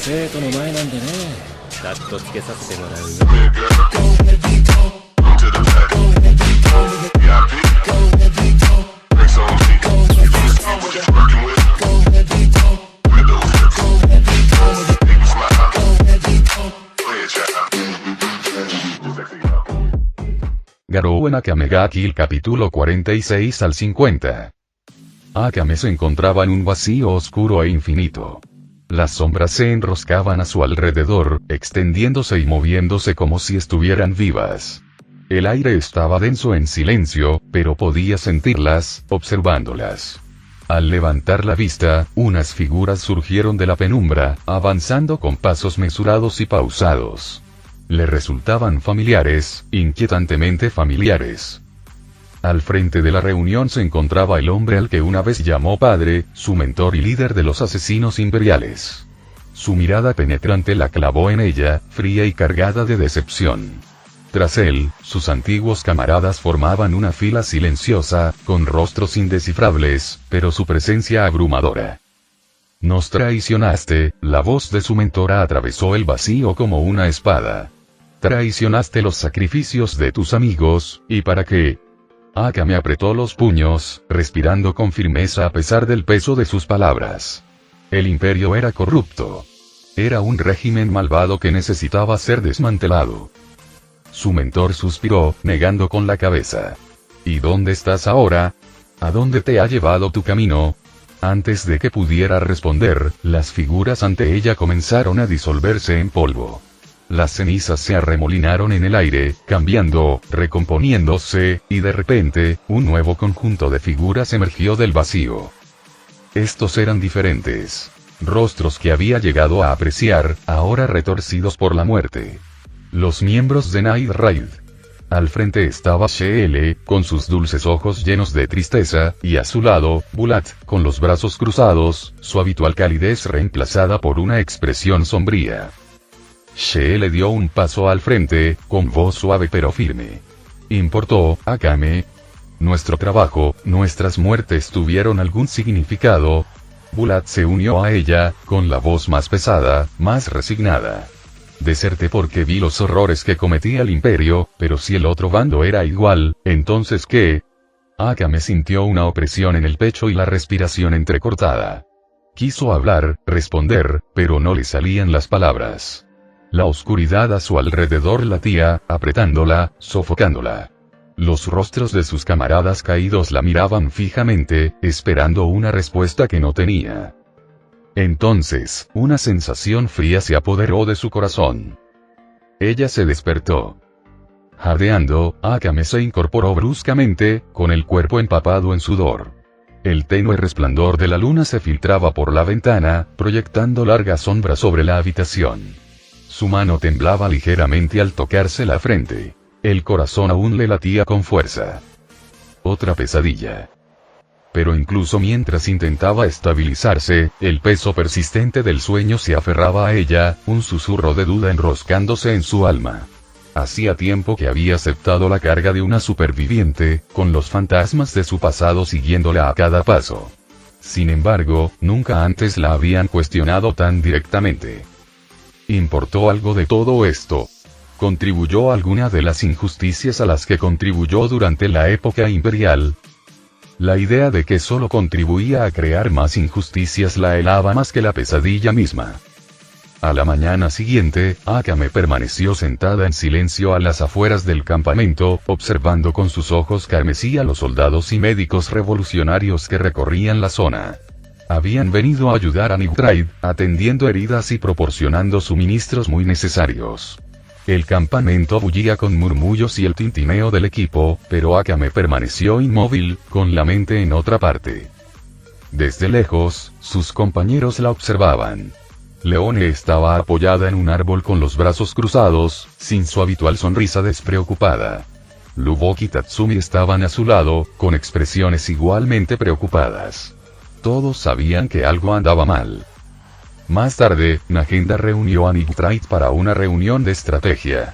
生徒の前なんでね。カットつけさせてもらうよ。Garou en Akame ga Kill capítulo 46 al 50. Akame se encontraba en un vacío oscuro e infinito. Las sombras se enroscaban a su alrededor, extendiéndose y moviéndose como si estuvieran vivas. El aire estaba denso en silencio, pero podía sentirlas, observándolas. Al levantar la vista, unas figuras surgieron de la penumbra, avanzando con pasos mesurados y pausados. Le resultaban familiares, inquietantemente familiares. Al frente de la reunión se encontraba el hombre al que una vez llamó padre, su mentor y líder de los asesinos imperiales. Su mirada penetrante la clavó en ella, fría y cargada de decepción. Tras él, sus antiguos camaradas formaban una fila silenciosa, con rostros indescifrables, pero su presencia abrumadora. «Nos traicionaste», la voz de su mentora atravesó el vacío como una espada. «Traicionaste los sacrificios de tus amigos, ¿y para qué?» Akame apretó los puños, respirando con firmeza a pesar del peso de sus palabras. El imperio era corrupto. Era un régimen malvado que necesitaba ser desmantelado. Su mentor suspiró, negando con la cabeza. «¿Y dónde estás ahora? ¿A dónde te ha llevado tu camino?» Antes de que pudiera responder, las figuras ante ella comenzaron a disolverse en polvo. Las cenizas se arremolinaron en el aire, cambiando, recomponiéndose, y de repente, un nuevo conjunto de figuras emergió del vacío. Estos eran diferentes. Rostros que había llegado a apreciar, ahora retorcidos por la muerte. Los miembros de Night Raid. Al frente estaba Shele, con sus dulces ojos llenos de tristeza, y a su lado, Bulat, con los brazos cruzados, su habitual calidez reemplazada por una expresión sombría. Shele dio un paso al frente, con voz suave pero firme. «¿Importó, Akame? Nuestro trabajo, nuestras muertes tuvieron algún significado?» Bulat se unió a ella, con la voz más pesada, más resignada. «Deserté porque vi los horrores que cometía el imperio, pero si el otro bando era igual, ¿entonces qué?» Akame sintió una opresión en el pecho y la respiración entrecortada. Quiso hablar, responder, pero no le salían las palabras. La oscuridad a su alrededor latía, apretándola, sofocándola. Los rostros de sus camaradas caídos la miraban fijamente, esperando una respuesta que no tenía. Entonces, una sensación fría se apoderó de su corazón. Ella se despertó. Jadeando, Akame se incorporó bruscamente, con el cuerpo empapado en sudor. El tenue resplandor de la luna se filtraba por la ventana, proyectando largas sombras sobre la habitación. Su mano temblaba ligeramente al tocarse la frente. El corazón aún le latía con fuerza. Otra pesadilla. Pero incluso mientras intentaba estabilizarse, el peso persistente del sueño se aferraba a ella, un susurro de duda enroscándose en su alma. Hacía tiempo que había aceptado la carga de una superviviente, con los fantasmas de su pasado siguiéndola a cada paso. Sin embargo, nunca antes la habían cuestionado tan directamente. ¿Importó algo de todo esto? ¿Contribuyó a alguna de las injusticias a las que contribuyó durante la época imperial? La idea de que solo contribuía a crear más injusticias la helaba más que la pesadilla misma. A la mañana siguiente, Akame permaneció sentada en silencio a las afueras del campamento, observando con sus ojos carmesí a los soldados y médicos revolucionarios que recorrían la zona. Habían venido a ayudar a Night Raid, atendiendo heridas y proporcionando suministros muy necesarios. El campamento bullía con murmullos y el tintineo del equipo, pero Akame permaneció inmóvil, con la mente en otra parte. Desde lejos, sus compañeros la observaban. Leone estaba apoyada en un árbol con los brazos cruzados, sin su habitual sonrisa despreocupada. Lubok y Tatsumi estaban a su lado, con expresiones igualmente preocupadas. Todos sabían que algo andaba mal. Más tarde, Nagenda reunió a Night Raid para una reunión de estrategia.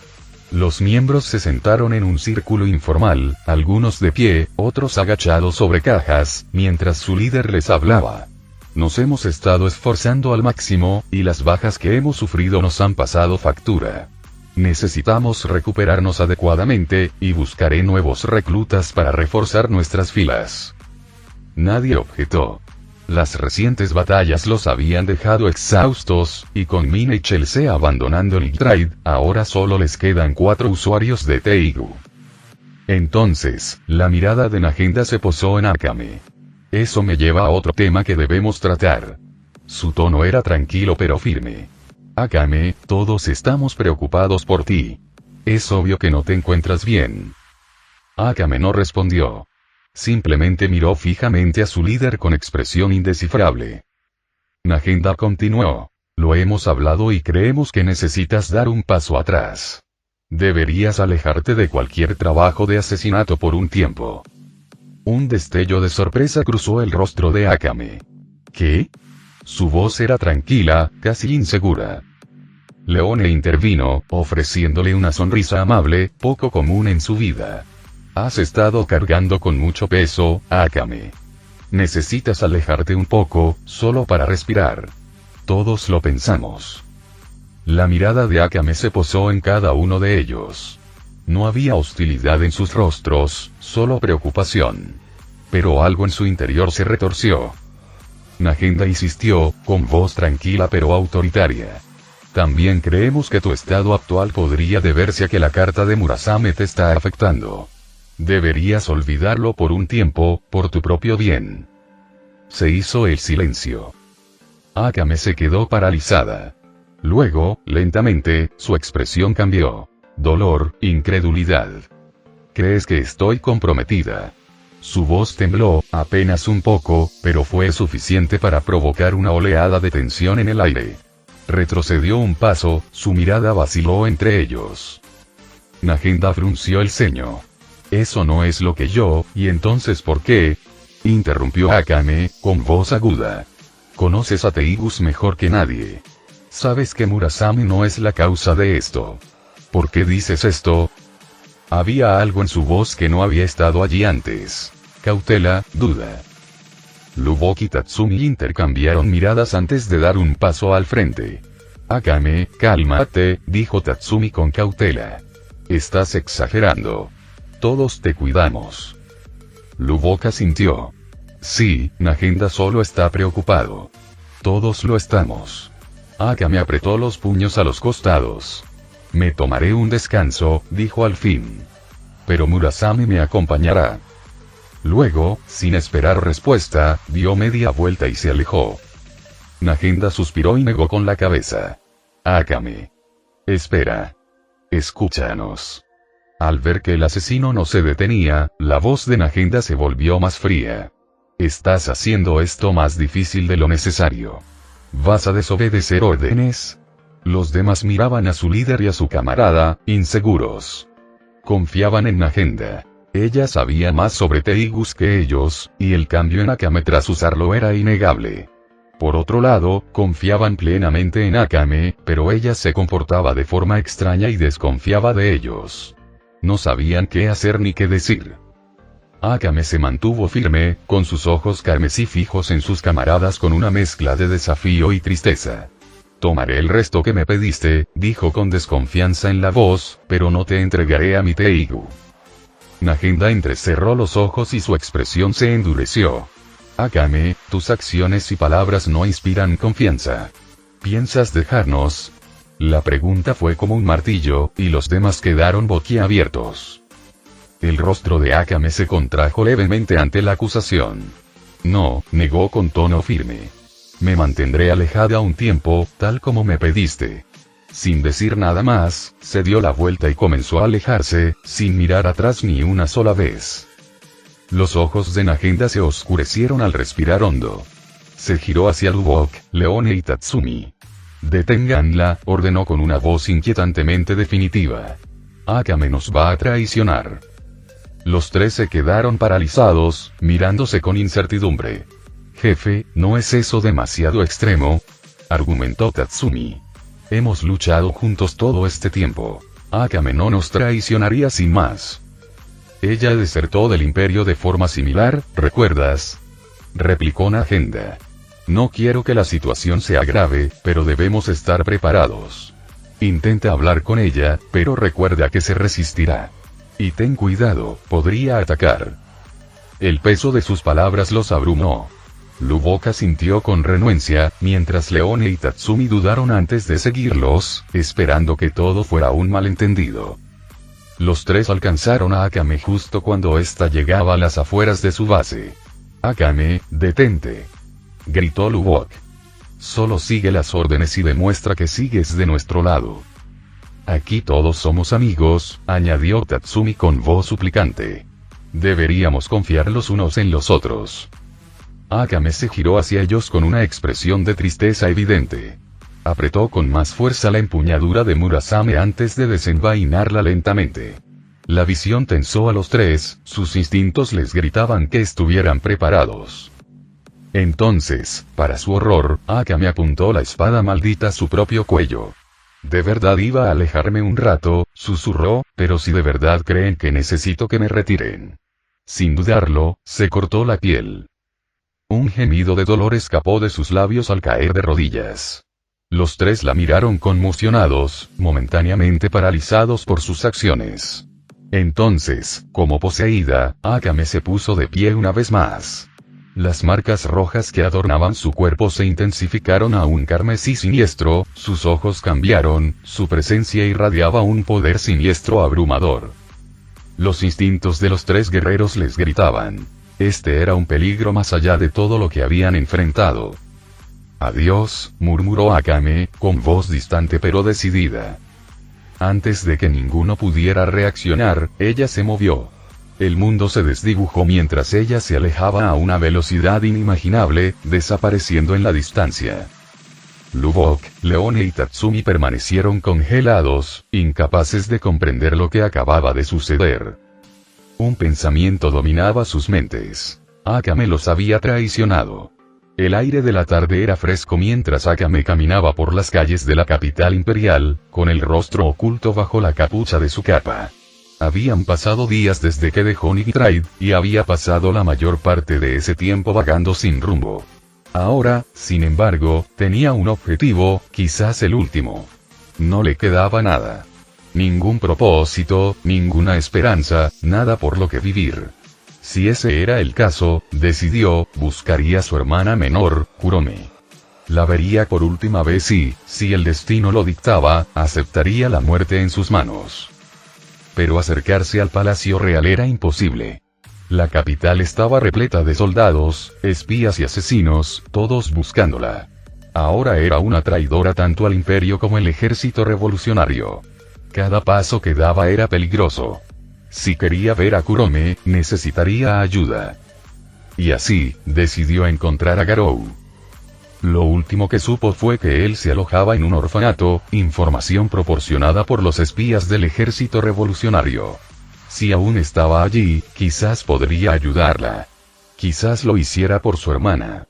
Los miembros se sentaron en un círculo informal, algunos de pie, otros agachados sobre cajas, mientras su líder les hablaba. Nos hemos estado esforzando al máximo, y las bajas que hemos sufrido nos han pasado factura. Necesitamos recuperarnos adecuadamente, y buscaré nuevos reclutas para reforzar nuestras filas. Nadie objetó. Las recientes batallas los habían dejado exhaustos, y con Mina y Chelsea abandonando el trade, ahora solo les quedan 4 usuarios de Teigu. Entonces, la mirada de Nagenda se posó en Akame. Eso me lleva a otro tema que debemos tratar. Su tono era tranquilo pero firme. Akame, todos estamos preocupados por ti. Es obvio que no te encuentras bien. Akame no respondió. Simplemente miró fijamente a su líder con expresión indescifrable. Nagenda continuó. Lo hemos hablado y creemos que necesitas dar un paso atrás. Deberías alejarte de cualquier trabajo de asesinato por un tiempo. Un destello de sorpresa cruzó el rostro de Akame. ¿Qué? Su voz era tranquila, casi insegura. Leone intervino, ofreciéndole una sonrisa amable, poco común en su vida. Has estado cargando con mucho peso, Akame. Necesitas alejarte un poco, solo para respirar. Todos lo pensamos. La mirada de Akame se posó en cada uno de ellos. No había hostilidad en sus rostros, solo preocupación. Pero algo en su interior se retorció. Nagenda insistió, con voz tranquila pero autoritaria. También creemos que tu estado actual podría deberse a que la carta de Murasame te está afectando. Deberías olvidarlo por un tiempo, por tu propio bien. Se hizo el silencio. Akame se quedó paralizada. Luego, lentamente, su expresión cambió. Dolor, incredulidad. ¿Crees que estoy comprometida? Su voz tembló, apenas un poco, pero fue suficiente para provocar una oleada de tensión en el aire. Retrocedió un paso, su mirada vaciló entre ellos. Nagenda frunció el ceño. Eso no es lo que yo, ¿y entonces por qué? Interrumpió Akame, con voz aguda. Conoces a Teigus mejor que nadie. Sabes que Murasame no es la causa de esto. ¿Por qué dices esto? Había algo en su voz que no había estado allí antes. Cautela, duda. Lubok y Tatsumi intercambiaron miradas antes de dar un paso al frente. Akame, cálmate, dijo Tatsumi con cautela. Estás exagerando. Todos te cuidamos. Lubok asintió. Sí, Nagenda solo está preocupado. Todos lo estamos. Akame apretó los puños a los costados. Me tomaré un descanso, dijo al fin. Pero Murasame me acompañará. Luego, sin esperar respuesta, dio media vuelta y se alejó. Nagenda suspiró y negó con la cabeza. Akame. Espera. Escúchanos. Al ver que el asesino no se detenía, la voz de Nagenda se volvió más fría. Estás haciendo esto más difícil de lo necesario. ¿Vas a desobedecer órdenes? Los demás miraban a su líder y a su camarada, inseguros. Confiaban en Nagenda. Ella sabía más sobre Teigus que ellos, y el cambio en Akame tras usarlo era innegable. Por otro lado, confiaban plenamente en Akame, pero ella se comportaba de forma extraña y desconfiaba de ellos. No sabían qué hacer ni qué decir. Akame se mantuvo firme, con sus ojos carmesí fijos en sus camaradas con una mezcla de desafío y tristeza. Tomaré el resto que me pediste, dijo con desconfianza en la voz, pero no te entregaré a mi Teigu. Nagenda entrecerró los ojos y su expresión se endureció. Akame, tus acciones y palabras no inspiran confianza. ¿Piensas dejarnos? La pregunta fue como un martillo, y los demás quedaron boquiabiertos. El rostro de Akame se contrajo levemente ante la acusación. No, negó con tono firme. Me mantendré alejada un tiempo, tal como me pediste. Sin decir nada más, se dio la vuelta y comenzó a alejarse, sin mirar atrás ni una sola vez. Los ojos de Nagenda se oscurecieron al respirar hondo. Se giró hacia Lubok, Leone y Tatsumi. Deténganla, ordenó con una voz inquietantemente definitiva. Akame nos va a traicionar. Los tres se quedaron paralizados, mirándose con incertidumbre. Jefe, ¿no es eso demasiado extremo? Argumentó Tatsumi. Hemos luchado juntos todo este tiempo. Akame no nos traicionaría sin más. Ella desertó del imperio de forma similar, ¿recuerdas? Replicó Nagenda. No quiero que la situación se agrave, pero debemos estar preparados. Intenta hablar con ella, pero recuerda que se resistirá. Y ten cuidado, podría atacar. El peso de sus palabras los abrumó. Lubok asintió con renuencia, mientras Leone y Tatsumi dudaron antes de seguirlos, esperando que todo fuera un malentendido. Los tres alcanzaron a Akame justo cuando ésta llegaba a las afueras de su base. «Akame, detente», gritó Lubok. «Solo sigue las órdenes y demuestra que sigues de nuestro lado». «Aquí todos somos amigos», añadió Tatsumi con voz suplicante. «Deberíamos confiar los unos en los otros». Akame se giró hacia ellos con una expresión de tristeza evidente. Apretó con más fuerza la empuñadura de Murasame antes de desenvainarla lentamente. La visión tensó a los tres, sus instintos les gritaban que estuvieran preparados. Entonces, para su horror, Akame apuntó la espada maldita a su propio cuello. «De verdad iba a alejarme un rato», susurró, «pero si de verdad creen que necesito que me retiren». Sin dudarlo, se cortó la piel. Un gemido de dolor escapó de sus labios al caer de rodillas. Los tres la miraron conmocionados, momentáneamente paralizados por sus acciones. Entonces, como poseída, Akame se puso de pie una vez más. Las marcas rojas que adornaban su cuerpo se intensificaron a un carmesí siniestro, sus ojos cambiaron, su presencia irradiaba un poder siniestro abrumador. Los instintos de los tres guerreros les gritaban. Este era un peligro más allá de todo lo que habían enfrentado. «Adiós», murmuró Akame, con voz distante pero decidida. Antes de que ninguno pudiera reaccionar, ella se movió. El mundo se desdibujó mientras ella se alejaba a una velocidad inimaginable, desapareciendo en la distancia. Lubok, Leone y Tatsumi permanecieron congelados, incapaces de comprender lo que acababa de suceder. Un pensamiento dominaba sus mentes. Akame los había traicionado. El aire de la tarde era fresco mientras Akame caminaba por las calles de la capital imperial, con el rostro oculto bajo la capucha de su capa. Habían pasado días desde que dejó Nightride, y había pasado la mayor parte de ese tiempo vagando sin rumbo. Ahora, sin embargo, tenía un objetivo, quizás el último. No le quedaba nada. Ningún propósito, ninguna esperanza, nada por lo que vivir. Si ese era el caso, decidió, buscaría a su hermana menor, Kurome. La vería por última vez y, si el destino lo dictaba, aceptaría la muerte en sus manos. Pero acercarse al palacio real era imposible. La capital estaba repleta de soldados, espías y asesinos, todos buscándola. Ahora era una traidora tanto al imperio como al ejército revolucionario. Cada paso que daba era peligroso. Si quería ver a Kurome, necesitaría ayuda. Y así, decidió encontrar a Garou. Lo último que supo fue que él se alojaba en un orfanato, información proporcionada por los espías del ejército revolucionario. Si aún estaba allí, quizás podría ayudarla. Quizás lo hiciera por su hermana.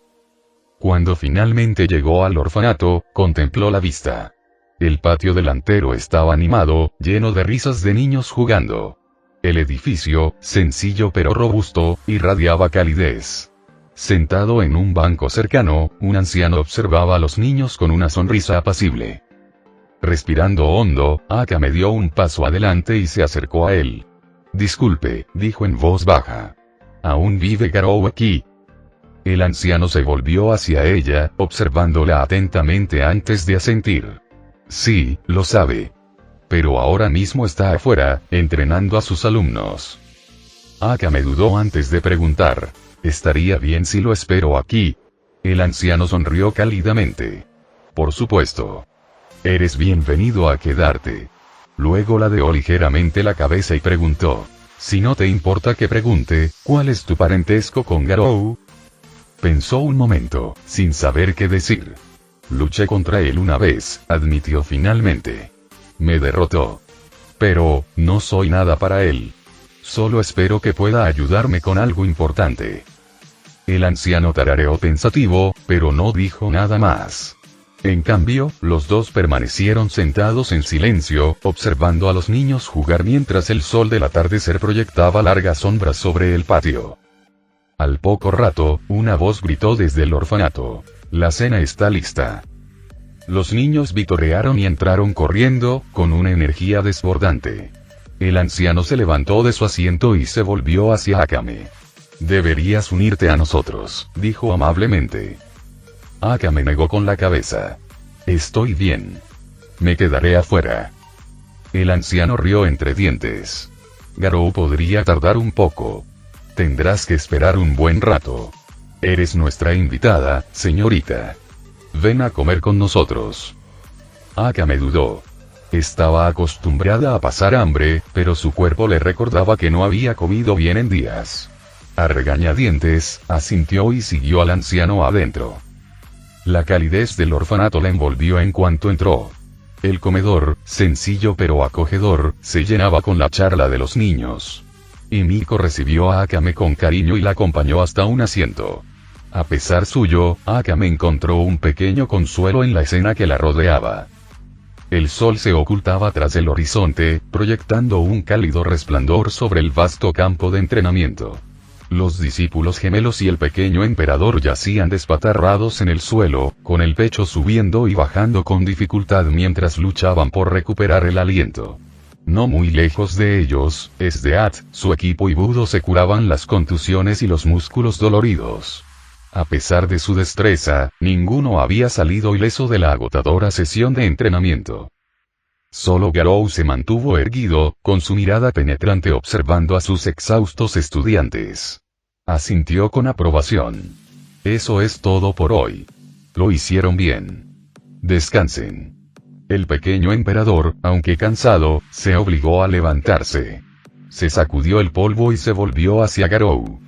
Cuando finalmente llegó al orfanato, contempló la vista. El patio delantero estaba animado, lleno de risas de niños jugando. El edificio, sencillo pero robusto, irradiaba calidez. Sentado en un banco cercano, un anciano observaba a los niños con una sonrisa apacible. Respirando hondo, Akame dio un paso adelante y se acercó a él. «Disculpe», dijo en voz baja. «¿Aún vive Garou aquí?» El anciano se volvió hacia ella, observándola atentamente antes de asentir. «Sí, lo sabe. Pero ahora mismo está afuera, entrenando a sus alumnos». Akame dudó antes de preguntar. «¿Estaría bien si lo espero aquí?» El anciano sonrió cálidamente. «Por supuesto. Eres bienvenido a quedarte». Luego ladeó ligeramente la cabeza y preguntó. «Si no te importa que pregunte, ¿cuál es tu parentesco con Garou?» Pensó un momento, sin saber qué decir. «Luché contra él una vez», admitió finalmente. «Me derrotó. Pero, no soy nada para él. Solo espero que pueda ayudarme con algo importante». El anciano tarareó pensativo, pero no dijo nada más. En cambio, los dos permanecieron sentados en silencio, observando a los niños jugar mientras el sol del atardecer proyectaba largas sombras sobre el patio. Al poco rato, una voz gritó desde el orfanato. La cena está lista. Los niños vitorearon y entraron corriendo, con una energía desbordante. El anciano se levantó de su asiento y se volvió hacia Akame. Deberías unirte a nosotros, dijo amablemente. Akame negó con la cabeza. Estoy bien. Me quedaré afuera. El anciano rió entre dientes. Garou podría tardar un poco. Tendrás que esperar un buen rato. Eres nuestra invitada, señorita. Ven a comer con nosotros. Akame dudó. Estaba acostumbrada a pasar hambre, pero su cuerpo le recordaba que no había comido bien en días. A regañadientes, asintió y siguió al anciano adentro. La calidez del orfanato la envolvió en cuanto entró. El comedor, sencillo pero acogedor, se llenaba con la charla de los niños. Y Miko recibió a Akame con cariño y la acompañó hasta un asiento. A pesar suyo, Akame encontró un pequeño consuelo en la escena que la rodeaba. El sol se ocultaba tras el horizonte, proyectando un cálido resplandor sobre el vasto campo de entrenamiento. Los discípulos gemelos y el pequeño emperador yacían despatarrados en el suelo, con el pecho subiendo y bajando con dificultad mientras luchaban por recuperar el aliento. No muy lejos de ellos, Esdeat, su equipo y Budo se curaban las contusiones y los músculos doloridos. A pesar de su destreza, ninguno había salido ileso de la agotadora sesión de entrenamiento. Solo Garou se mantuvo erguido, con su mirada penetrante observando a sus exhaustos estudiantes. Asintió con aprobación. Eso es todo por hoy. Lo hicieron bien. Descansen. El pequeño emperador, aunque cansado, se obligó a levantarse. Se sacudió el polvo y se volvió hacia Garou.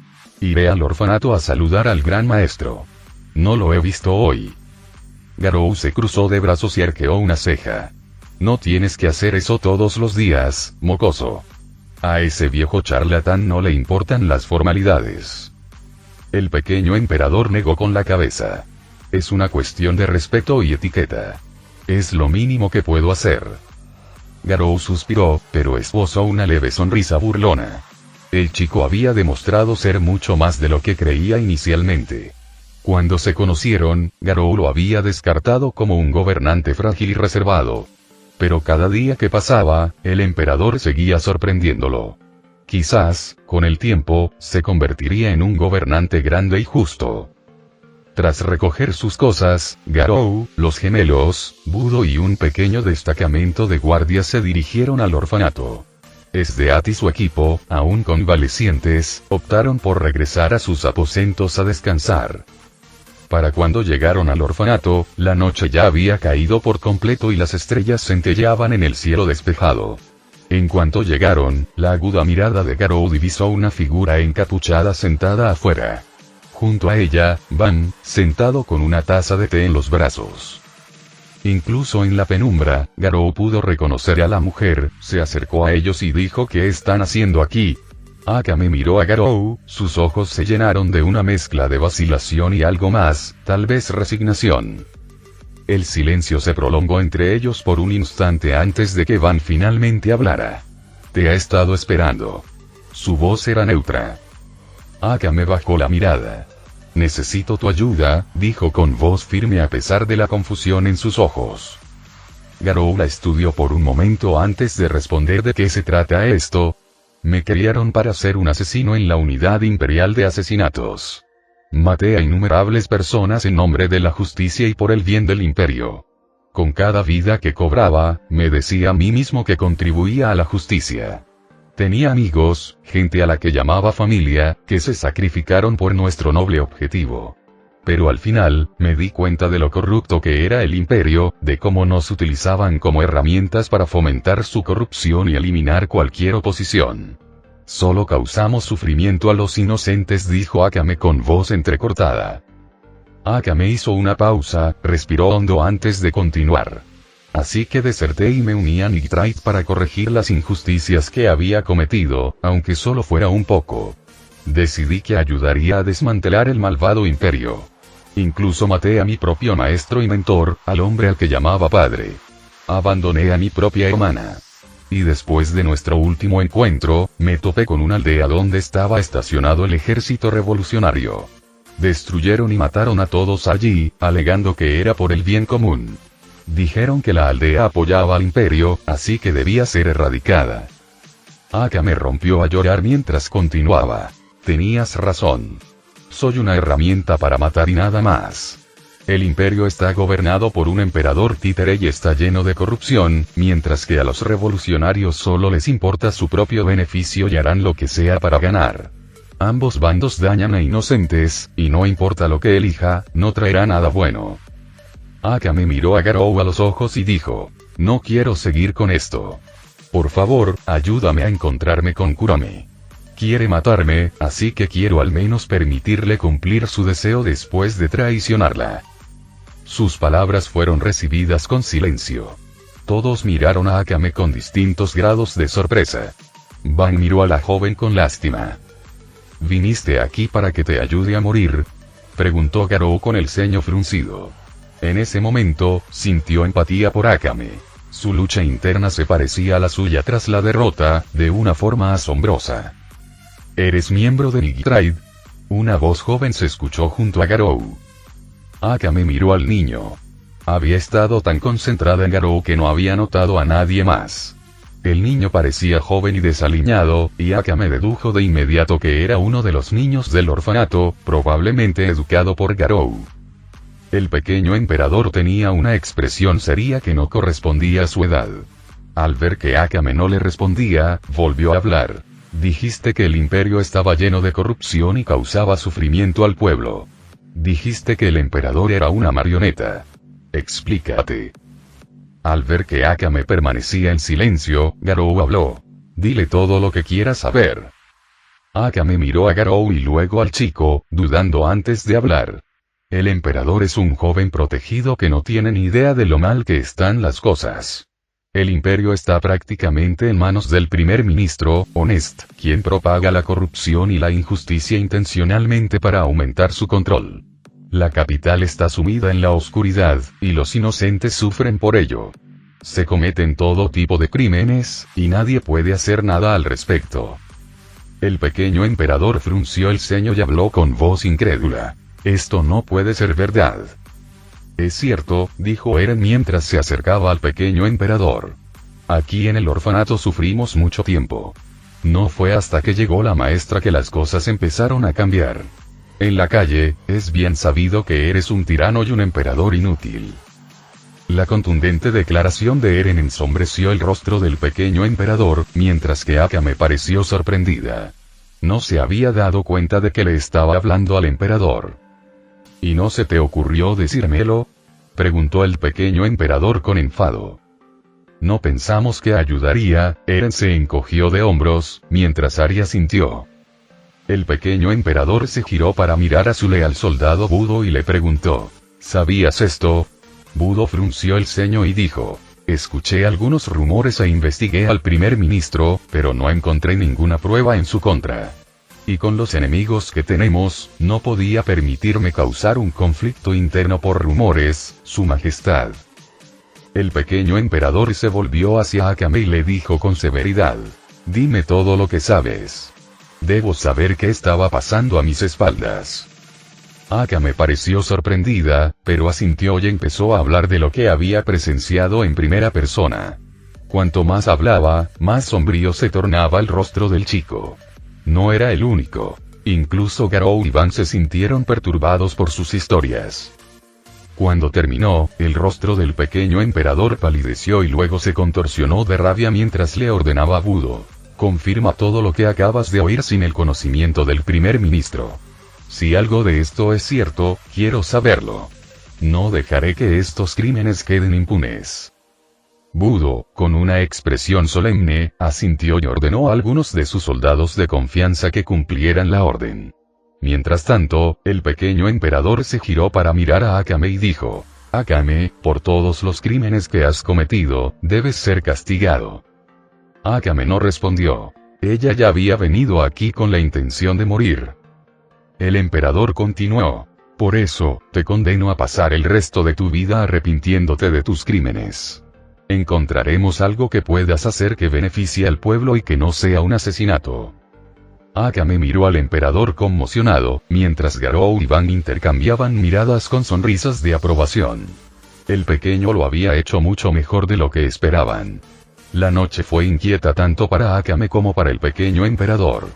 Iré al orfanato a saludar al gran maestro. No lo he visto hoy. Garou se cruzó de brazos y arqueó una ceja. No tienes que hacer eso todos los días, mocoso. A ese viejo charlatán no le importan las formalidades. El pequeño emperador negó con la cabeza. Es una cuestión de respeto y etiqueta. Es lo mínimo que puedo hacer. Garou suspiró, pero esbozó una leve sonrisa burlona. El chico había demostrado ser mucho más de lo que creía inicialmente. Cuando se conocieron, Garou lo había descartado como un gobernante frágil y reservado. Pero cada día que pasaba, el emperador seguía sorprendiéndolo. Quizás, con el tiempo, se convertiría en un gobernante grande y justo. Tras recoger sus cosas, Garou, los gemelos, Budo y un pequeño destacamento de guardias se dirigieron al orfanato. Esdeat y su equipo, aún convalecientes, optaron por regresar a sus aposentos a descansar. Para cuando llegaron al orfanato, la noche ya había caído por completo y las estrellas centelleaban en el cielo despejado. En cuanto llegaron, la aguda mirada de Garou divisó una figura encapuchada sentada afuera. Junto a ella, Van, sentado con una taza de té en los brazos. Incluso en la penumbra, Garou pudo reconocer a la mujer, se acercó a ellos y dijo: ¿qué están haciendo aquí? Akame miró a Garou, sus ojos se llenaron de una mezcla de vacilación y algo más, tal vez resignación. El silencio se prolongó entre ellos por un instante antes de que Van finalmente hablara. Te ha estado esperando. Su voz era neutra. Akame bajó la mirada. Necesito tu ayuda, dijo con voz firme a pesar de la confusión en sus ojos. Garou la estudió por un momento antes de responder. ¿De qué se trata esto? Me criaron para ser un asesino en la Unidad Imperial de Asesinatos. Maté a innumerables personas en nombre de la justicia y por el bien del imperio. Con cada vida que cobraba, me decía a mí mismo que contribuía a la justicia. Tenía amigos, gente a la que llamaba familia, que se sacrificaron por nuestro noble objetivo. Pero al final, me di cuenta de lo corrupto que era el imperio, de cómo nos utilizaban como herramientas para fomentar su corrupción y eliminar cualquier oposición. Solo causamos sufrimiento a los inocentes, dijo Akame con voz entrecortada. Akame hizo una pausa, respiró hondo antes de continuar. Así que deserté y me uní a Nightrise para corregir las injusticias que había cometido, aunque solo fuera un poco. Decidí que ayudaría a desmantelar el malvado imperio. Incluso maté a mi propio maestro y mentor, al hombre al que llamaba padre. Abandoné a mi propia hermana. Y después de nuestro último encuentro, me topé con una aldea donde estaba estacionado el ejército revolucionario. Destruyeron y mataron a todos allí, alegando que era por el bien común. Dijeron que la aldea apoyaba al imperio, así que debía ser erradicada. Akame rompió a llorar mientras continuaba. Tenías razón. Soy una herramienta para matar y nada más. El imperio está gobernado por un emperador títere y está lleno de corrupción, mientras que a los revolucionarios solo les importa su propio beneficio y harán lo que sea para ganar. Ambos bandos dañan a inocentes, y no importa lo que elija, no traerá nada bueno. Akame miró a Garou a los ojos y dijo, no quiero seguir con esto. Por favor, ayúdame a encontrarme con Kurame. Quiere matarme, así que quiero al menos permitirle cumplir su deseo después de traicionarla. Sus palabras fueron recibidas con silencio. Todos miraron a Akame con distintos grados de sorpresa. Ban miró a la joven con lástima. ¿Viniste aquí para que te ayude a morir?, preguntó Garou con el ceño fruncido. En ese momento, sintió empatía por Akame. Su lucha interna se parecía a la suya tras la derrota, de una forma asombrosa. ¿Eres miembro de Nigitride? Una voz joven se escuchó junto a Garou. Akame miró al niño. Había estado tan concentrada en Garou que no había notado a nadie más. El niño parecía joven y desaliñado, y Akame dedujo de inmediato que era uno de los niños del orfanato, probablemente educado por Garou. El pequeño emperador tenía una expresión seria que no correspondía a su edad. Al ver que Akame no le respondía, volvió a hablar. Dijiste que el imperio estaba lleno de corrupción y causaba sufrimiento al pueblo. Dijiste que el emperador era una marioneta. Explícate. Al ver que Akame permanecía en silencio, Garou habló. Dile todo lo que quieras saber. Akame miró a Garou y luego al chico, dudando antes de hablar. El emperador es un joven protegido que no tiene ni idea de lo mal que están las cosas. El imperio está prácticamente en manos del primer ministro, Honest, quien propaga la corrupción y la injusticia intencionalmente para aumentar su control. La capital está sumida en la oscuridad, y los inocentes sufren por ello. Se cometen todo tipo de crímenes, y nadie puede hacer nada al respecto. El pequeño emperador frunció el ceño y habló con voz incrédula. Esto no puede ser verdad. Es cierto, dijo Eren mientras se acercaba al pequeño emperador. Aquí en el orfanato sufrimos mucho tiempo. No fue hasta que llegó la maestra que las cosas empezaron a cambiar. En la calle, es bien sabido que eres un tirano y un emperador inútil. La contundente declaración de Eren ensombreció el rostro del pequeño emperador, mientras que Akame pareció sorprendida. No se había dado cuenta de que le estaba hablando al emperador. ¿Y no se te ocurrió decírmelo?, preguntó el pequeño emperador con enfado. No pensamos que ayudaría. Eren se encogió de hombros, mientras Arya sintió. El pequeño emperador se giró para mirar a su leal soldado Budo y le preguntó, ¿sabías esto? Budo frunció el ceño y dijo, escuché algunos rumores e investigué al primer ministro, pero no encontré ninguna prueba en su contra. Y con los enemigos que tenemos, no podía permitirme causar un conflicto interno por rumores, su majestad. El pequeño emperador se volvió hacia Akame y le dijo con severidad, dime todo lo que sabes. Debo saber qué estaba pasando a mis espaldas. Akame pareció sorprendida, pero asintió y empezó a hablar de lo que había presenciado en primera persona. Cuanto más hablaba, más sombrío se tornaba el rostro del chico. No era el único. Incluso Garou y Ban se sintieron perturbados por sus historias. Cuando terminó, el rostro del pequeño emperador palideció y luego se contorsionó de rabia mientras le ordenaba a Budo. Confirma todo lo que acabas de oír sin el conocimiento del primer ministro. Si algo de esto es cierto, quiero saberlo. No dejaré que estos crímenes queden impunes. Budo, con una expresión solemne, asintió y ordenó a algunos de sus soldados de confianza que cumplieran la orden. Mientras tanto, el pequeño emperador se giró para mirar a Akame y dijo, Akame, por todos los crímenes que has cometido, debes ser castigado. Akame no respondió. Ella ya había venido aquí con la intención de morir. El emperador continuó. Por eso, te condeno a pasar el resto de tu vida arrepintiéndote de tus crímenes. Encontraremos algo que puedas hacer que beneficie al pueblo y que no sea un asesinato. Akame miró al emperador conmocionado, mientras Garou y Ban intercambiaban miradas con sonrisas de aprobación. El pequeño lo había hecho mucho mejor de lo que esperaban. La noche fue inquieta tanto para Akame como para el pequeño emperador.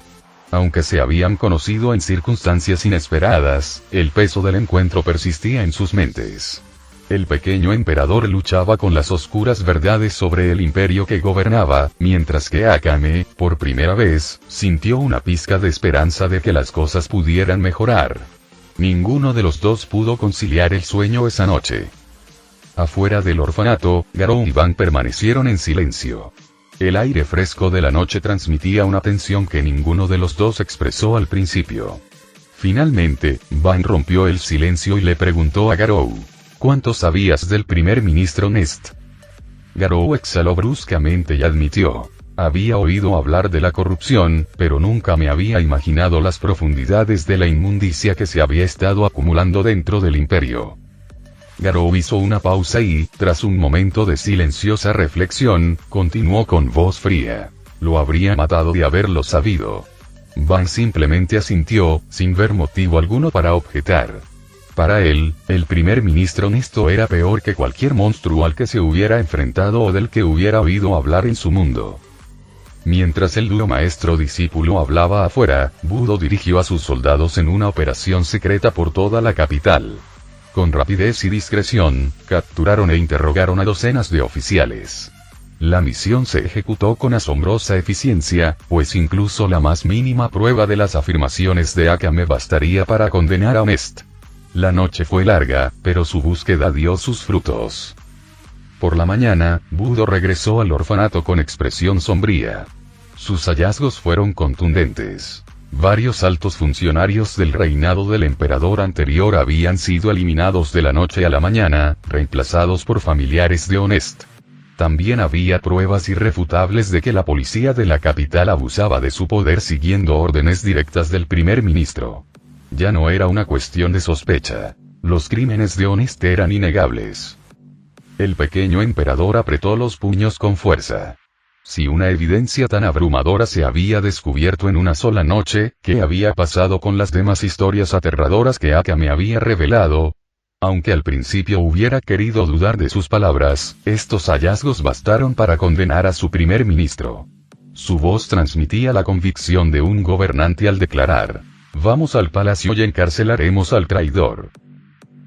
Aunque se habían conocido en circunstancias inesperadas, el peso del encuentro persistía en sus mentes. El pequeño emperador luchaba con las oscuras verdades sobre el imperio que gobernaba, mientras que Akame, por primera vez, sintió una pizca de esperanza de que las cosas pudieran mejorar. Ninguno de los dos pudo conciliar el sueño esa noche. Afuera del orfanato, Garou y Ban permanecieron en silencio. El aire fresco de la noche transmitía una tensión que ninguno de los dos expresó al principio. Finalmente, Ban rompió el silencio y le preguntó a Garou: ¿cuánto sabías del primer ministro Nest? Garou exhaló bruscamente y admitió: había oído hablar de la corrupción, pero nunca me había imaginado las profundidades de la inmundicia que se había estado acumulando dentro del imperio. Garou hizo una pausa y, tras un momento de silenciosa reflexión, continuó con voz fría: lo habría matado de haberlo sabido. Ban simplemente asintió, sin ver motivo alguno para objetar. Para él, el primer ministro Nesto era peor que cualquier monstruo al que se hubiera enfrentado o del que hubiera oído hablar en su mundo. Mientras el duro maestro-discípulo hablaba afuera, Budo dirigió a sus soldados en una operación secreta por toda la capital. Con rapidez y discreción, capturaron e interrogaron a docenas de oficiales. La misión se ejecutó con asombrosa eficiencia, pues incluso la más mínima prueba de las afirmaciones de Akame bastaría para condenar a Nest. La noche fue larga, pero su búsqueda dio sus frutos. Por la mañana, Budo regresó al orfanato con expresión sombría. Sus hallazgos fueron contundentes. Varios altos funcionarios del reinado del emperador anterior habían sido eliminados de la noche a la mañana, reemplazados por familiares de Honest. También había pruebas irrefutables de que la policía de la capital abusaba de su poder siguiendo órdenes directas del primer ministro. Ya no era una cuestión de sospecha. Los crímenes de Honest eran innegables. El pequeño emperador apretó los puños con fuerza. Si una evidencia tan abrumadora se había descubierto en una sola noche, ¿qué había pasado con las demás historias aterradoras que Akame había revelado? Aunque al principio hubiera querido dudar de sus palabras, estos hallazgos bastaron para condenar a su primer ministro. Su voz transmitía la convicción de un gobernante al declarar: vamos al palacio y encarcelaremos al traidor.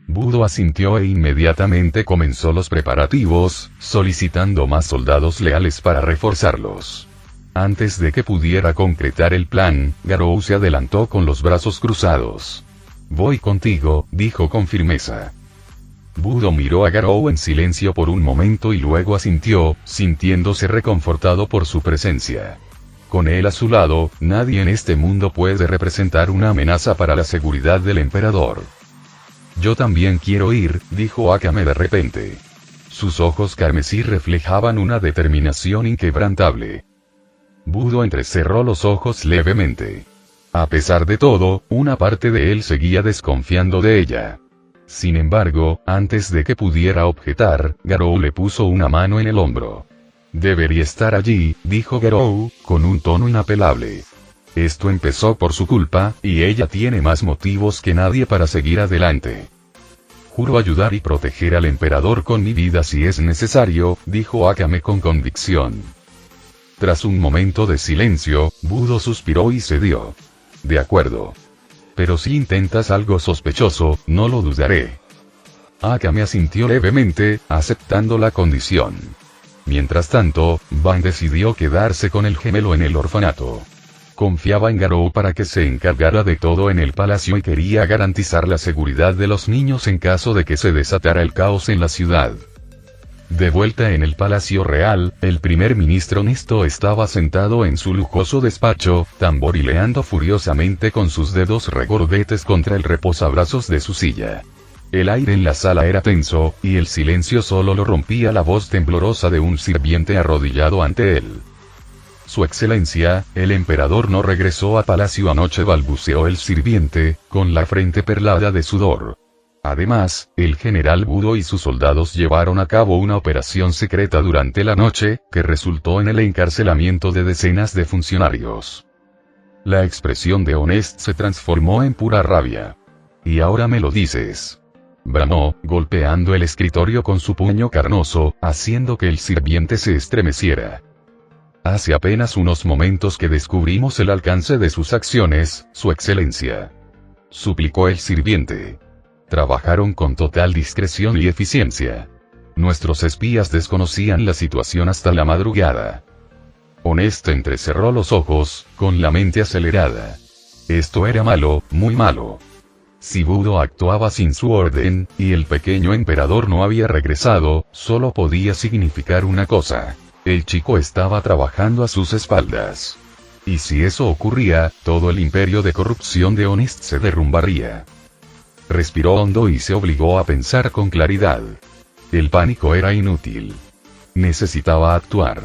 Budo asintió e inmediatamente comenzó los preparativos, solicitando más soldados leales para reforzarlos. Antes de que pudiera concretar el plan, Garou se adelantó con los brazos cruzados. Voy contigo, dijo con firmeza. Budo miró a Garou en silencio por un momento y luego asintió, sintiéndose reconfortado por su presencia. Con él a su lado, nadie en este mundo puede representar una amenaza para la seguridad del emperador. Yo también quiero ir, dijo Akame de repente. Sus ojos carmesí reflejaban una determinación inquebrantable. Budo entrecerró los ojos levemente. A pesar de todo, una parte de él seguía desconfiando de ella. Sin embargo, antes de que pudiera objetar, Garou le puso una mano en el hombro. Debería estar allí, dijo Garou, con un tono inapelable. Esto empezó por su culpa, y ella tiene más motivos que nadie para seguir adelante. Juro ayudar y proteger al emperador con mi vida si es necesario, dijo Akame con convicción. Tras un momento de silencio, Budo suspiró y cedió. De acuerdo. Pero si intentas algo sospechoso, no lo dudaré. Akame asintió levemente, aceptando la condición. Mientras tanto, Ban decidió quedarse con el gemelo en el orfanato. Confiaba en Garou para que se encargara de todo en el palacio y quería garantizar la seguridad de los niños en caso de que se desatara el caos en la ciudad. De vuelta en el palacio real, el primer ministro Nesto estaba sentado en su lujoso despacho, tamborileando furiosamente con sus dedos regordetes contra el reposabrazos de su silla. El aire en la sala era tenso, y el silencio solo lo rompía la voz temblorosa de un sirviente arrodillado ante él. Su excelencia, el emperador no regresó a palacio anoche, balbuceó el sirviente, con la frente perlada de sudor. Además, el general Budo y sus soldados llevaron a cabo una operación secreta durante la noche, que resultó en el encarcelamiento de decenas de funcionarios. La expresión de Honest se transformó en pura rabia. «¿Y ahora me lo dices?», bramó, golpeando el escritorio con su puño carnoso, haciendo que el sirviente se estremeciera. «Hace apenas unos momentos que descubrimos el alcance de sus acciones, Su Excelencia», suplicó el sirviente. «Trabajaron con total discreción y eficiencia. Nuestros espías desconocían la situación hasta la madrugada». Honest entrecerró los ojos, con la mente acelerada. Esto era malo, muy malo. Si Budo actuaba sin su orden, y el pequeño emperador no había regresado, solo podía significar una cosa: el chico estaba trabajando a sus espaldas. Y si eso ocurría, todo el imperio de corrupción de Honest se derrumbaría. Respiró hondo y se obligó a pensar con claridad. El pánico era inútil. Necesitaba actuar.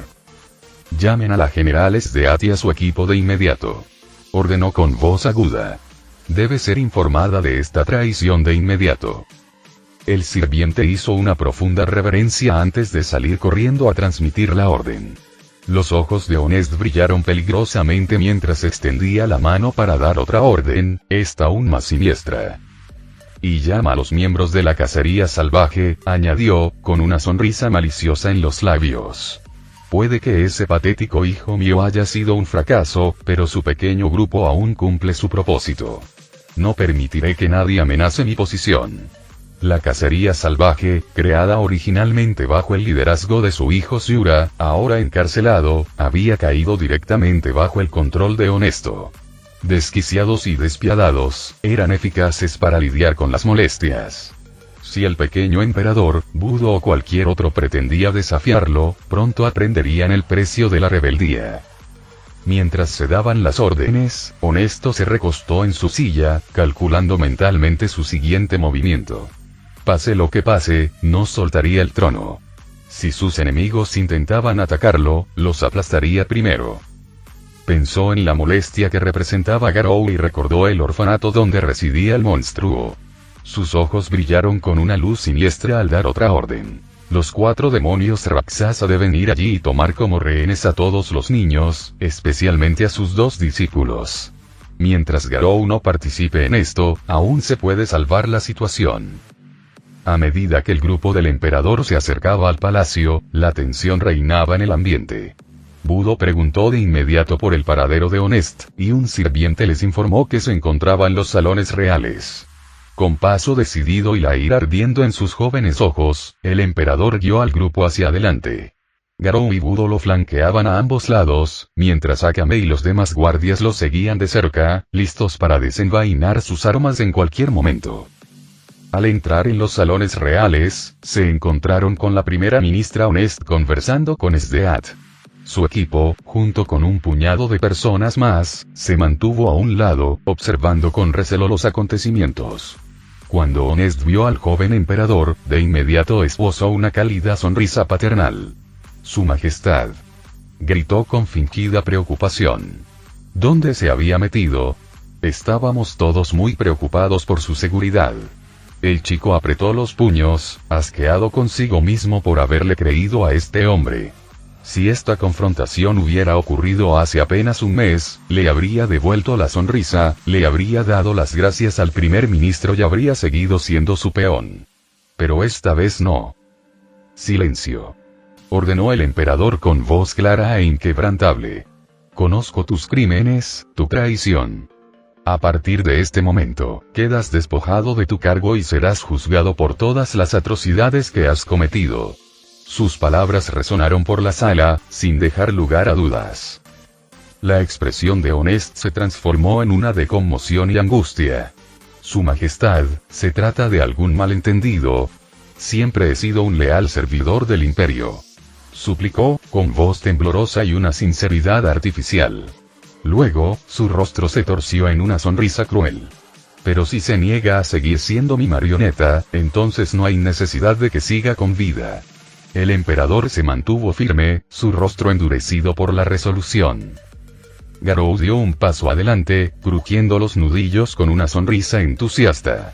«Llamen a la general Sdeat y a su equipo de inmediato», ordenó con voz aguda. «Debe ser informada de esta traición de inmediato». El sirviente hizo una profunda reverencia antes de salir corriendo a transmitir la orden. Los ojos de Honest brillaron peligrosamente mientras extendía la mano para dar otra orden, esta aún más siniestra. «Y llama a los miembros de la cacería salvaje», añadió, con una sonrisa maliciosa en los labios. «Puede que ese patético hijo mío haya sido un fracaso, pero su pequeño grupo aún cumple su propósito. No permitiré que nadie amenace mi posición». La cacería salvaje, creada originalmente bajo el liderazgo de su hijo Shura, ahora encarcelado, había caído directamente bajo el control de Honesto. Desquiciados y despiadados, eran eficaces para lidiar con las molestias. Si el pequeño emperador, Budo o cualquier otro pretendía desafiarlo, pronto aprenderían el precio de la rebeldía. Mientras se daban las órdenes, Honesto se recostó en su silla, calculando mentalmente su siguiente movimiento. Pase lo que pase, no soltaría el trono. Si sus enemigos intentaban atacarlo, los aplastaría primero. Pensó en la molestia que representaba Garou y recordó el orfanato donde residía el monstruo. Sus ojos brillaron con una luz siniestra al dar otra orden. Los 4 demonios Raksasa deben ir allí y tomar como rehenes a todos los niños, especialmente a sus 2 discípulos. Mientras Garou no participe en esto, aún se puede salvar la situación. A medida que el grupo del emperador se acercaba al palacio, la tensión reinaba en el ambiente. Budo preguntó de inmediato por el paradero de Honest, y un sirviente les informó que se encontraba en los salones reales. Con paso decidido y la ira ardiendo en sus jóvenes ojos, el emperador guió al grupo hacia adelante. Garou y Budo lo flanqueaban a ambos lados, mientras Akame y los demás guardias lo seguían de cerca, listos para desenvainar sus armas en cualquier momento. Al entrar en los salones reales, se encontraron con la primera ministra Honest conversando con Sdeat. Su equipo, junto con un puñado de personas más, se mantuvo a un lado, observando con recelo los acontecimientos. Cuando Honest vio al joven emperador, de inmediato esbozó una cálida sonrisa paternal. «Su Majestad», gritó con fingida preocupación. ¿Dónde se había metido? Estábamos todos muy preocupados por su seguridad. El chico apretó los puños, asqueado consigo mismo por haberle creído a este hombre. Si esta confrontación hubiera ocurrido hace apenas un mes, le habría devuelto la sonrisa, le habría dado las gracias al primer ministro y habría seguido siendo su peón. Pero esta vez no. «Silencio», ordenó el emperador con voz clara e inquebrantable. «Conozco tus crímenes, tu traición. A partir de este momento, quedas despojado de tu cargo y serás juzgado por todas las atrocidades que has cometido». Sus palabras resonaron por la sala, sin dejar lugar a dudas. La expresión de Honest se transformó en una de conmoción y angustia. «Su Majestad, ¿se trata de algún malentendido? Siempre he sido un leal servidor del imperio», suplicó, con voz temblorosa y una sinceridad artificial. Luego, su rostro se torció en una sonrisa cruel. «Pero si se niega a seguir siendo mi marioneta, entonces no hay necesidad de que siga con vida». El emperador se mantuvo firme, su rostro endurecido por la resolución. Garou dio un paso adelante, crujiendo los nudillos con una sonrisa entusiasta.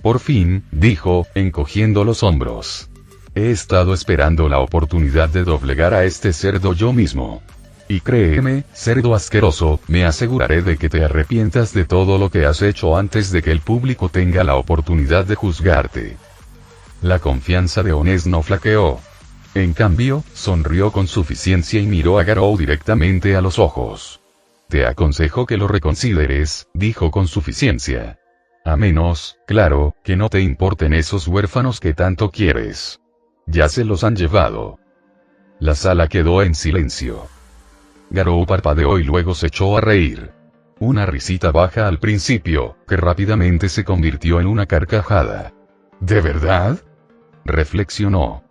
«Por fin», dijo, encogiendo los hombros. «He estado esperando la oportunidad de doblegar a este cerdo yo mismo. Y créeme, cerdo asqueroso, me aseguraré de que te arrepientas de todo lo que has hecho antes de que el público tenga la oportunidad de juzgarte. La confianza de Honest no flaqueó. En cambio, sonrió con suficiencia y miró a Garou directamente a los ojos. Te aconsejo que lo reconsideres, dijo con suficiencia. A menos, claro, que no te importen esos huérfanos que tanto quieres. Ya se los han llevado. La sala quedó en silencio. Garou parpadeó y luego se echó a reír. Una risita baja al principio, que rápidamente se convirtió en una carcajada. ¿De verdad?, reflexionó.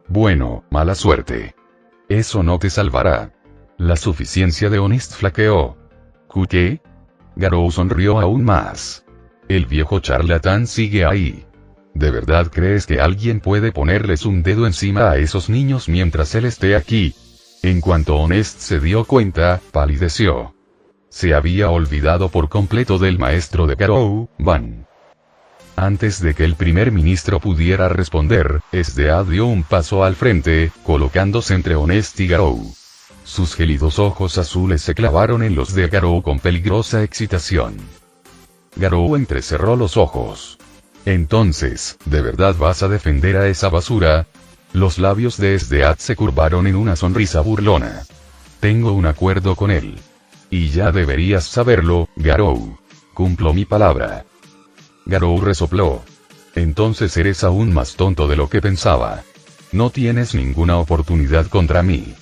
Bueno, mala suerte. Eso no te salvará. La suficiencia de Honest flaqueó. ¿Qué? Garou sonrió aún más. El viejo charlatán sigue ahí. ¿De verdad crees que alguien puede ponerles un dedo encima a esos niños mientras él esté aquí? En cuanto Honest se dio cuenta, palideció. Se había olvidado por completo del maestro de Garou, Van. Antes de que el primer ministro pudiera responder, SDA dio un paso al frente, colocándose entre Honest y Garou. Sus gélidos ojos azules se clavaron en los de Garou con peligrosa excitación. Garou entrecerró los ojos. Entonces, ¿de verdad vas a defender a esa basura? Los labios de SDA se curvaron en una sonrisa burlona. Tengo un acuerdo con él. Y ya deberías saberlo, Garou. Cumplo mi palabra. Garou resopló. Entonces eres aún más tonto de lo que pensaba. No tienes ninguna oportunidad contra mí.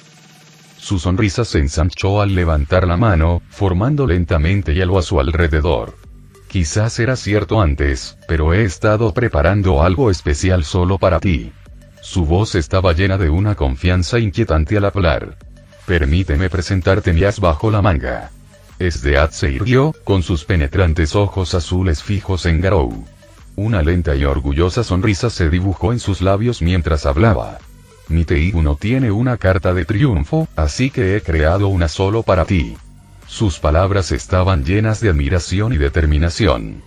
Su sonrisa se ensanchó al levantar la mano, formando lentamente hielo a su alrededor. Quizás era cierto antes, pero he estado preparando algo especial solo para ti. Su voz estaba llena de una confianza inquietante al hablar. Permíteme presentarte mi as bajo la manga. SDA se irguió, con sus penetrantes ojos azules fijos en Garou. Una lenta y orgullosa sonrisa se dibujó en sus labios mientras hablaba. Mi Teigu no tiene una carta de triunfo, así que he creado una solo para ti. Sus palabras estaban llenas de admiración y determinación.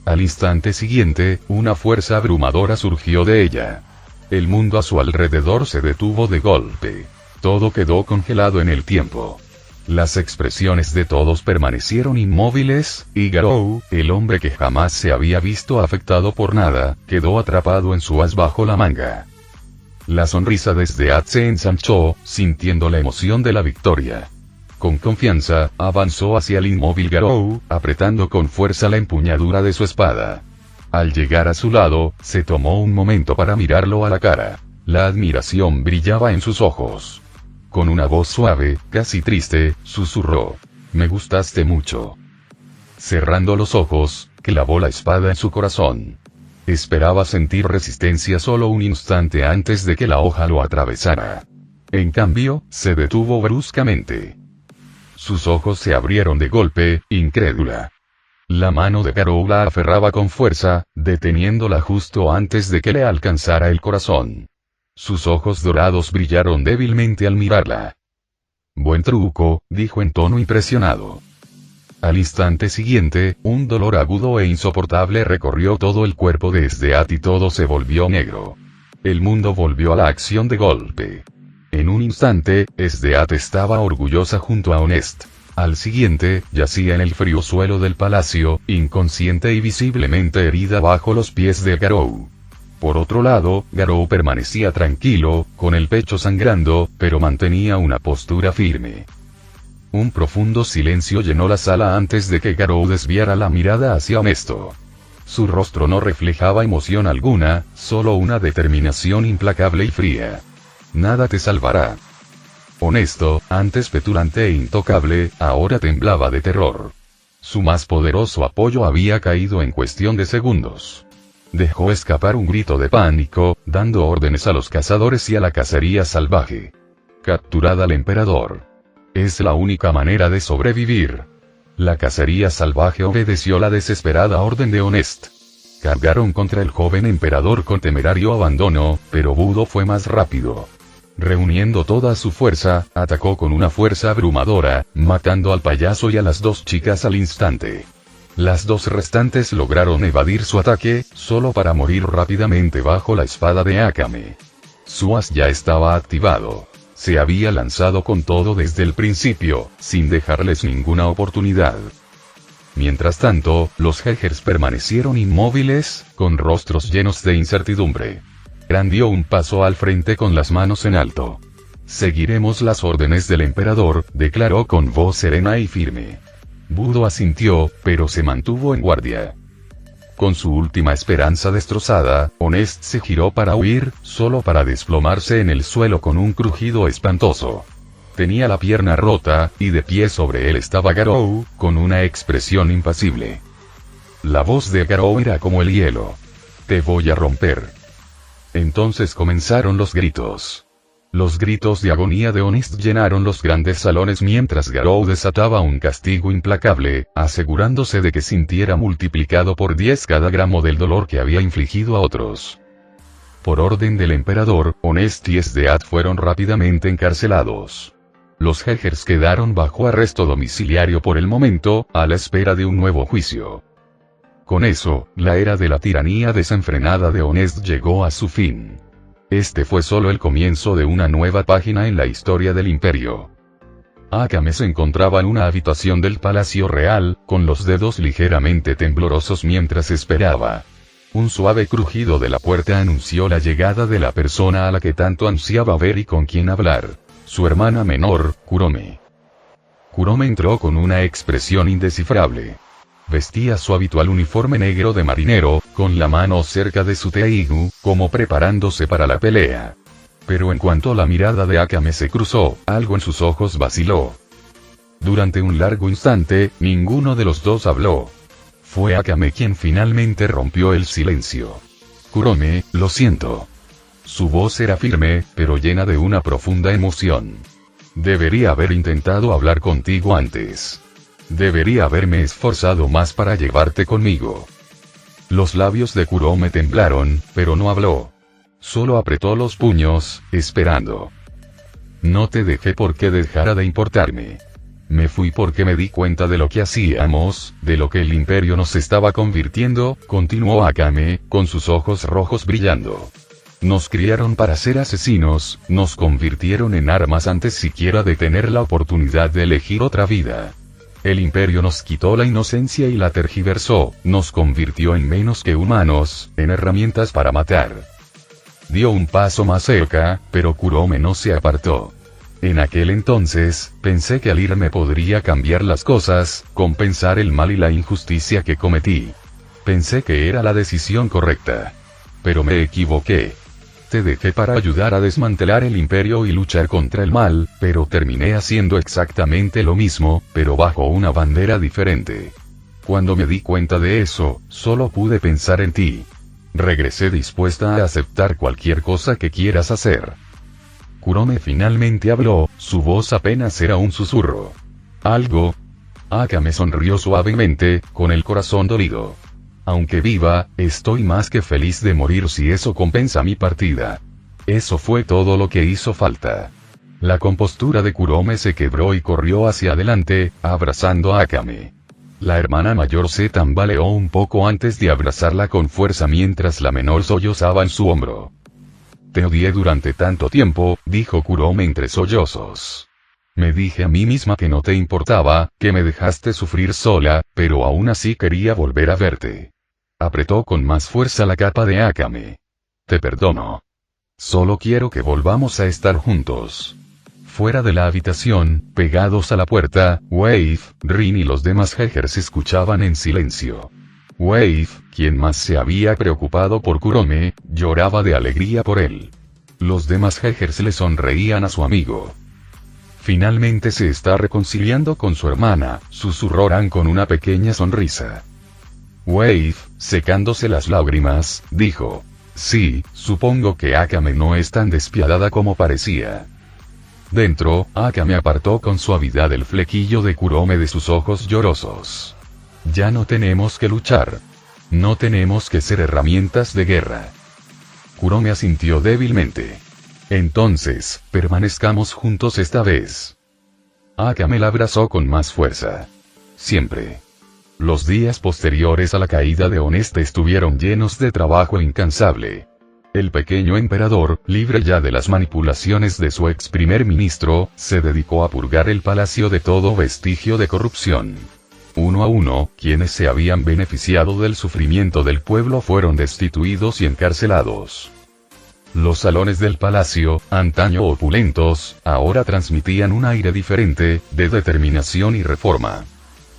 Al instante siguiente, una fuerza abrumadora surgió de ella. El mundo a su alrededor se detuvo de golpe. Todo quedó congelado en el tiempo. Las expresiones de todos permanecieron inmóviles, y Garou, el hombre que jamás se había visto afectado por nada, quedó atrapado en su as bajo la manga. La sonrisa de SDA se ensanchó, sintiendo la emoción de la victoria. Con confianza, avanzó hacia el inmóvil Garou, apretando con fuerza la empuñadura de su espada. Al llegar a su lado, se tomó un momento para mirarlo a la cara. La admiración brillaba en sus ojos. Con una voz suave, casi triste, susurró. Me gustaste mucho. Cerrando los ojos, clavó la espada en su corazón. Esperaba sentir resistencia solo un instante antes de que la hoja lo atravesara. En cambio, se detuvo bruscamente. Sus ojos se abrieron de golpe, incrédula. La mano de Garou la aferraba con fuerza, deteniéndola justo antes de que le alcanzara el corazón. Sus ojos dorados brillaron débilmente al mirarla. Buen truco, dijo en tono impresionado. Al instante siguiente, un dolor agudo e insoportable recorrió todo el cuerpo de SDA y todo se volvió negro. El mundo volvió a la acción de golpe. En un instante, SDA estaba orgullosa junto a Honest. Al siguiente, yacía en el frío suelo del palacio, inconsciente y visiblemente herida bajo los pies de Garou. Por otro lado, Garou permanecía tranquilo, con el pecho sangrando, pero mantenía una postura firme. Un profundo silencio llenó la sala antes de que Garou desviara la mirada hacia Honesto. Su rostro no reflejaba emoción alguna, solo una determinación implacable y fría. Nada te salvará. Honesto, antes petulante e intocable, ahora temblaba de terror. Su más poderoso apoyo había caído en cuestión de segundos. Dejó escapar un grito de pánico, dando órdenes a los cazadores y a la cacería salvaje. Capturad al emperador. Es la única manera de sobrevivir. La cacería salvaje obedeció la desesperada orden de Honest. Cargaron contra el joven emperador con temerario abandono, pero Budo fue más rápido. Reuniendo toda su fuerza, atacó con una fuerza abrumadora, matando al payaso y a las dos chicas al instante. Las dos restantes lograron evadir su ataque, solo para morir rápidamente bajo la espada de Akame. Su as ya estaba activado. se había lanzado con todo desde el principio, sin dejarles ninguna oportunidad. Mientras tanto, los Hegers permanecieron inmóviles, con rostros llenos de incertidumbre. Gran dio un paso al frente con las manos en alto. «Seguiremos las órdenes del emperador», declaró con voz serena y firme. Budo asintió, pero se mantuvo en guardia. Con su última esperanza destrozada, Honest se giró para huir, solo para desplomarse en el suelo con un crujido espantoso. Tenía la pierna rota, y de pie sobre él estaba Garou, con una expresión impasible. La voz de Garou era como el hielo. «Te voy a romper». Entonces comenzaron los gritos. Los gritos de agonía de Honest llenaron los grandes salones mientras Garou desataba un castigo implacable, asegurándose de que sintiera multiplicado por 10 cada gramo del dolor que había infligido a otros. Por orden del emperador, Honest y Esdeath fueron rápidamente encarcelados. Los Hegers quedaron bajo arresto domiciliario por el momento, a la espera de un nuevo juicio. Con eso, la era de la tiranía desenfrenada de Honest llegó a su fin. Este fue solo el comienzo de una nueva página en la historia del imperio. Akame se encontraba en una habitación del Palacio Real, con los dedos ligeramente temblorosos mientras esperaba. Un suave crujido de la puerta anunció la llegada de la persona a la que tanto ansiaba ver y con quien hablar. Su hermana menor, Kurome. Kurome entró con una expresión indescifrable. Vestía su habitual uniforme negro de marinero, con la mano cerca de su teigu, como preparándose para la pelea. Pero en cuanto la mirada de Akame se cruzó, algo en sus ojos vaciló. Durante un largo instante, ninguno de los dos habló. Fue Akame quien finalmente rompió el silencio. «Kurome, lo siento». Su voz era firme, pero llena de una profunda emoción. «Debería haber intentado hablar contigo antes. Debería haberme esforzado más para llevarte conmigo». Los labios de Kurome temblaron, pero no habló. Solo apretó los puños, esperando. «No te dejé porque dejara de importarme. Me fui porque me di cuenta de lo que hacíamos, de lo que el imperio nos estaba convirtiendo», continuó Akame, con sus ojos rojos brillando. «Nos criaron para ser asesinos, nos convirtieron en armas antes siquiera de tener la oportunidad de elegir otra vida. El imperio nos quitó la inocencia y la tergiversó, nos convirtió en menos que humanos, en herramientas para matar». Dio un paso más cerca, pero Kurome no se apartó. «En aquel entonces, pensé que al irme podría cambiar las cosas, compensar el mal y la injusticia que cometí. Pensé que era la decisión correcta. Pero me equivoqué. Te dejé para ayudar a desmantelar el imperio y luchar contra el mal, pero terminé haciendo exactamente lo mismo, pero bajo una bandera diferente. Cuando me di cuenta de eso, solo pude pensar en ti. Regresé dispuesta a aceptar cualquier cosa que quieras hacer». Kurome finalmente habló, su voz apenas era un susurro. «¿Algo?». Akame sonrió suavemente, con el corazón dolido. «Aunque viva, estoy más que feliz de morir si eso compensa mi partida. Eso fue todo lo que hizo falta». La compostura de Kurome se quebró y corrió hacia adelante, abrazando a Akame. La hermana mayor se tambaleó un poco antes de abrazarla con fuerza mientras la menor sollozaba en su hombro. «Te odié durante tanto tiempo», dijo Kurome entre sollozos. «Me dije a mí misma que no te importaba, que me dejaste sufrir sola, pero aún así quería volver a verte». Apretó con más fuerza la capa de Akame. «Te perdono. Solo quiero que volvamos a estar juntos». Fuera de la habitación, pegados a la puerta, Wave, Rin y los demás Hegers escuchaban en silencio. Wave, quien más se había preocupado por Kurome, lloraba de alegría por él. Los demás Hegers le sonreían a su amigo. «Finalmente se está reconciliando con su hermana», susurró Ran con una pequeña sonrisa. Wave, secándose las lágrimas, dijo: «Sí, supongo que Akame no es tan despiadada como parecía». Dentro, Akame apartó con suavidad el flequillo de Kurome de sus ojos llorosos. «Ya no tenemos que luchar. No tenemos que ser herramientas de guerra». Kurome asintió débilmente. «Entonces, permanezcamos juntos esta vez». Akame la abrazó con más fuerza. «Siempre». Los días posteriores a la caída de Honest estuvieron llenos de trabajo incansable. El pequeño emperador, libre ya de las manipulaciones de su ex primer ministro, se dedicó a purgar el palacio de todo vestigio de corrupción. Uno a uno, quienes se habían beneficiado del sufrimiento del pueblo fueron destituidos y encarcelados. Los salones del palacio, antaño opulentos, ahora transmitían un aire diferente, de determinación y reforma.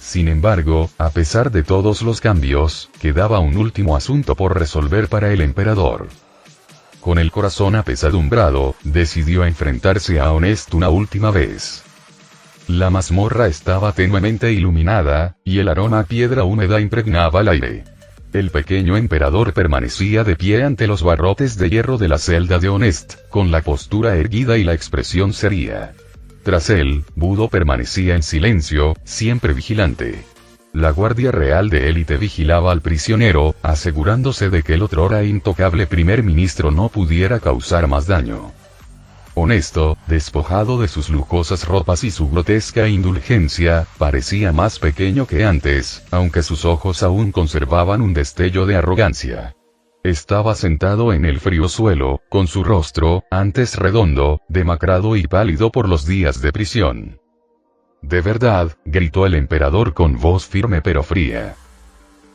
Sin embargo, a pesar de todos los cambios, quedaba un último asunto por resolver para el emperador. Con el corazón apesadumbrado, decidió enfrentarse a Honest una última vez. La mazmorra estaba tenuemente iluminada, y el aroma a piedra húmeda impregnaba el aire. El pequeño emperador permanecía de pie ante los barrotes de hierro de la celda de Honest, con la postura erguida y la expresión seria. Tras él, Budo permanecía en silencio, siempre vigilante. La guardia real de élite vigilaba al prisionero, asegurándose de que el otrora intocable primer ministro no pudiera causar más daño. Honesto, despojado de sus lujosas ropas y su grotesca indulgencia, parecía más pequeño que antes, aunque sus ojos aún conservaban un destello de arrogancia. Estaba sentado en el frío suelo, con su rostro, antes redondo, demacrado y pálido por los días de prisión. «De verdad», gritó el emperador con voz firme pero fría.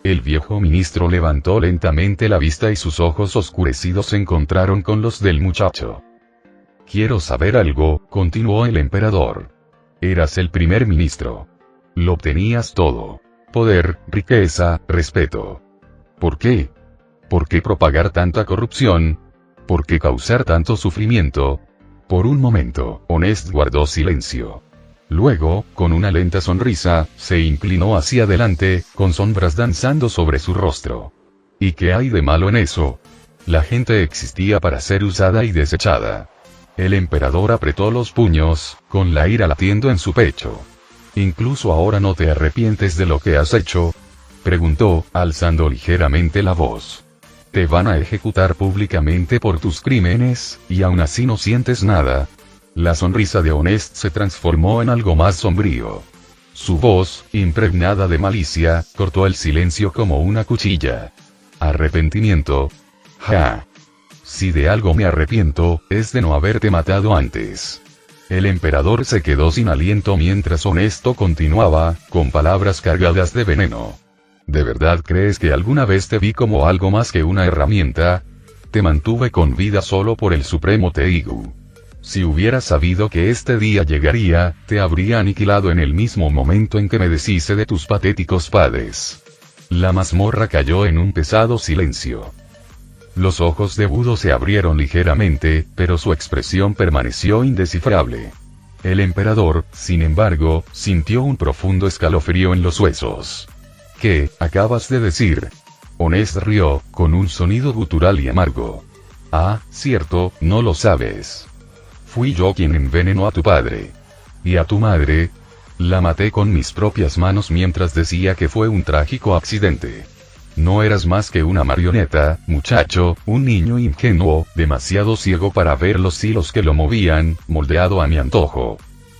El viejo ministro levantó lentamente la vista y sus ojos oscurecidos se encontraron con los del muchacho. «Quiero saber algo», continuó el emperador. «Eras el primer ministro. Lo obtenías todo. Poder, riqueza, respeto. ¿Por qué? ¿Por qué propagar tanta corrupción? ¿Por qué causar tanto sufrimiento?» Por un momento, Honest guardó silencio. Luego, con una lenta sonrisa, se inclinó hacia adelante, con sombras danzando sobre su rostro. ¿Y qué hay de malo en eso? La gente existía para ser usada y desechada. El emperador apretó los puños, con la ira latiendo en su pecho. ¿Incluso ahora no te arrepientes de lo que has hecho?, preguntó, alzando ligeramente la voz. ¿Te van a ejecutar públicamente por tus crímenes, y aún así no sientes nada? La sonrisa de Honest se transformó en algo más sombrío. Su voz, impregnada de malicia, cortó el silencio como una cuchilla. ¿Arrepentimiento? ¡Ja! Si de algo me arrepiento, es de no haberte matado antes. El emperador se quedó sin aliento mientras Honesto continuaba, con palabras cargadas de veneno. ¿De verdad crees que alguna vez te vi como algo más que una herramienta? Te mantuve con vida solo por el supremo Teigu. Si hubiera sabido que este día llegaría, te habría aniquilado en el mismo momento en que me deshice de tus patéticos padres. La mazmorra cayó en un pesado silencio. Los ojos de Budo se abrieron ligeramente, pero su expresión permaneció indescifrable. El emperador, sin embargo, sintió un profundo escalofrío en los huesos. ¿Qué acabas de decir? Honest rió, con un sonido gutural y amargo. Ah, cierto, no lo sabes. Fui yo quien envenenó a tu padre. ¿Y a tu madre? La maté con mis propias manos mientras decía que fue un trágico accidente. No eras más que una marioneta, muchacho, un niño ingenuo, demasiado ciego para ver los hilos que lo movían, moldeado a mi antojo.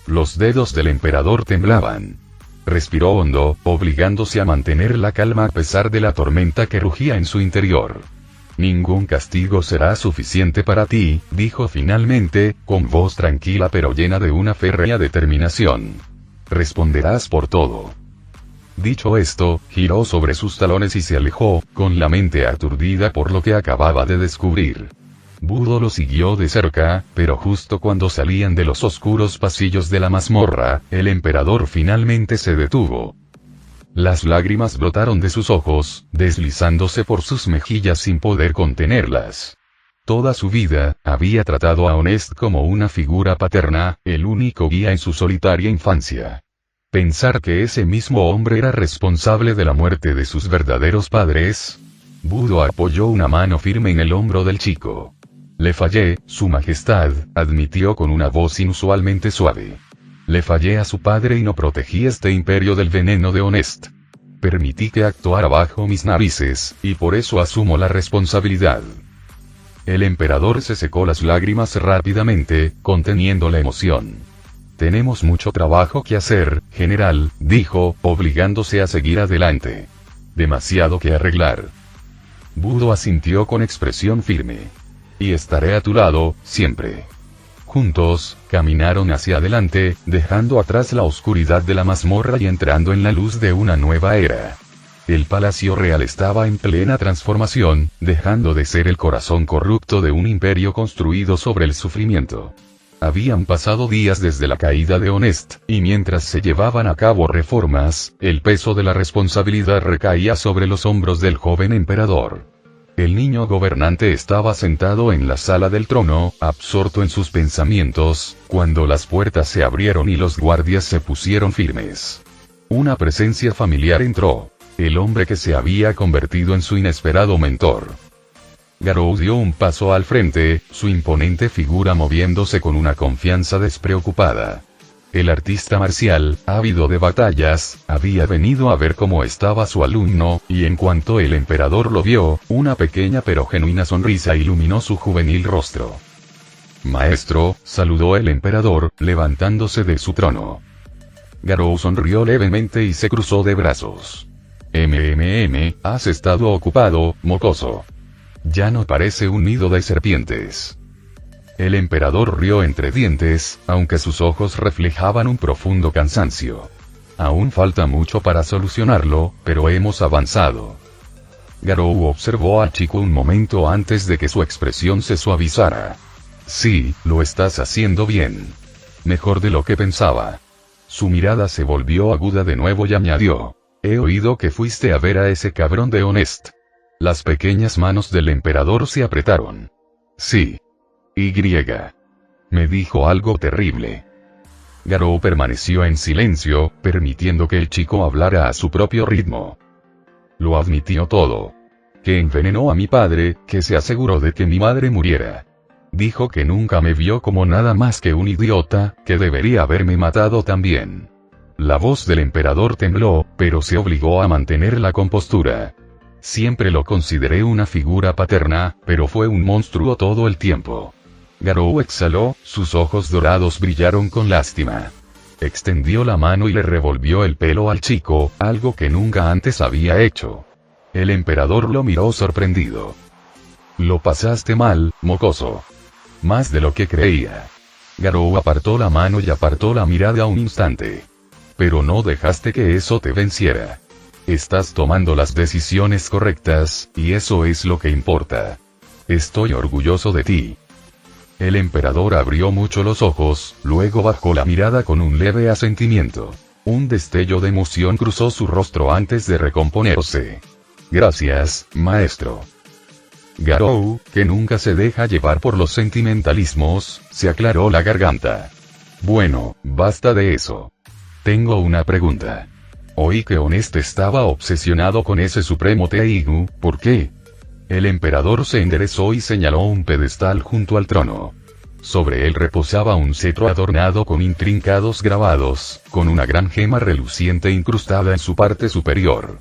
Los dedos del emperador temblaban. Respiró hondo, obligándose a mantener la calma a pesar de la tormenta que rugía en su interior. Ningún castigo será suficiente para ti, dijo finalmente, con voz tranquila pero llena de una férrea determinación. Responderás por todo. Dicho esto, giró sobre sus talones y se alejó, con la mente aturdida por lo que acababa de descubrir. Budo lo siguió de cerca, pero justo cuando salían de los oscuros pasillos de la mazmorra, el emperador finalmente se detuvo. Las lágrimas brotaron de sus ojos, deslizándose por sus mejillas sin poder contenerlas. Toda su vida, había tratado a Honest como una figura paterna, el único guía en su solitaria infancia. Pensar que ese mismo hombre era responsable de la muerte de sus verdaderos padres. Budo apoyó una mano firme en el hombro del chico. Le fallé, su majestad, admitió con una voz inusualmente suave. Le fallé a su padre y no protegí este imperio del veneno de Honest. Permití que actuara bajo mis narices, y por eso asumo la responsabilidad. El emperador se secó las lágrimas rápidamente, conteniendo la emoción. Tenemos mucho trabajo que hacer, general, dijo, obligándose a seguir adelante. Demasiado que arreglar. Budo asintió con expresión firme. Y estaré a tu lado, siempre. Juntos, caminaron hacia adelante, dejando atrás la oscuridad de la mazmorra y entrando en la luz de una nueva era. El palacio real estaba en plena transformación, dejando de ser el corazón corrupto de un imperio construido sobre el sufrimiento. Habían pasado días desde la caída de Honest, y mientras se llevaban a cabo reformas, el peso de la responsabilidad recaía sobre los hombros del joven emperador. El niño gobernante estaba sentado en la sala del trono, absorto en sus pensamientos, cuando las puertas se abrieron y los guardias se pusieron firmes. Una presencia familiar entró. El hombre que se había convertido en su inesperado mentor. Garou dio un paso al frente, su imponente figura moviéndose con una confianza despreocupada. El artista marcial, ávido de batallas, había venido a ver cómo estaba su alumno, y en cuanto el emperador lo vio, una pequeña pero genuina sonrisa iluminó su juvenil rostro. «Maestro», saludó el emperador, levantándose de su trono. Garou sonrió levemente y se cruzó de brazos. «Has estado ocupado, mocoso. Ya no parece un nido de serpientes». El emperador rió entre dientes, aunque sus ojos reflejaban un profundo cansancio. «Aún falta mucho para solucionarlo, pero hemos avanzado». Garou observó al chico un momento antes de que su expresión se suavizara. «Sí, lo estás haciendo bien. Mejor de lo que pensaba». Su mirada se volvió aguda de nuevo y añadió: «He oído que fuiste a ver a ese cabrón de Honest». Las pequeñas manos del emperador se apretaron. «Sí. Me dijo algo terrible». Garou permaneció en silencio, permitiendo que el chico hablara a su propio ritmo. «Lo admitió todo. Que envenenó a mi padre, que se aseguró de que mi madre muriera. Dijo que nunca me vio como nada más que un idiota, que debería haberme matado también». La voz del emperador tembló, pero se obligó a mantener la compostura. «Siempre lo consideré una figura paterna, pero fue un monstruo todo el tiempo». Garou exhaló, sus ojos dorados brillaron con lástima. Extendió la mano y le revolvió el pelo al chico, algo que nunca antes había hecho. El emperador lo miró sorprendido. «Lo pasaste mal, mocoso. Más de lo que creía». Garou apartó la mano y apartó la mirada un instante. «Pero no dejaste que eso te venciera. Estás tomando las decisiones correctas, y eso es lo que importa. Estoy orgulloso de ti». El emperador abrió mucho los ojos, luego bajó la mirada con un leve asentimiento. Un destello de emoción cruzó su rostro antes de recomponerse. «Gracias, maestro». Garou, que nunca se deja llevar por los sentimentalismos, se aclaró la garganta. «Bueno, basta de eso. Tengo una pregunta. Oí que Honest estaba obsesionado con ese supremo Teigu, ¿por qué?» El emperador se enderezó y señaló un pedestal junto al trono. Sobre él reposaba un cetro adornado con intrincados grabados, con una gran gema reluciente incrustada en su parte superior.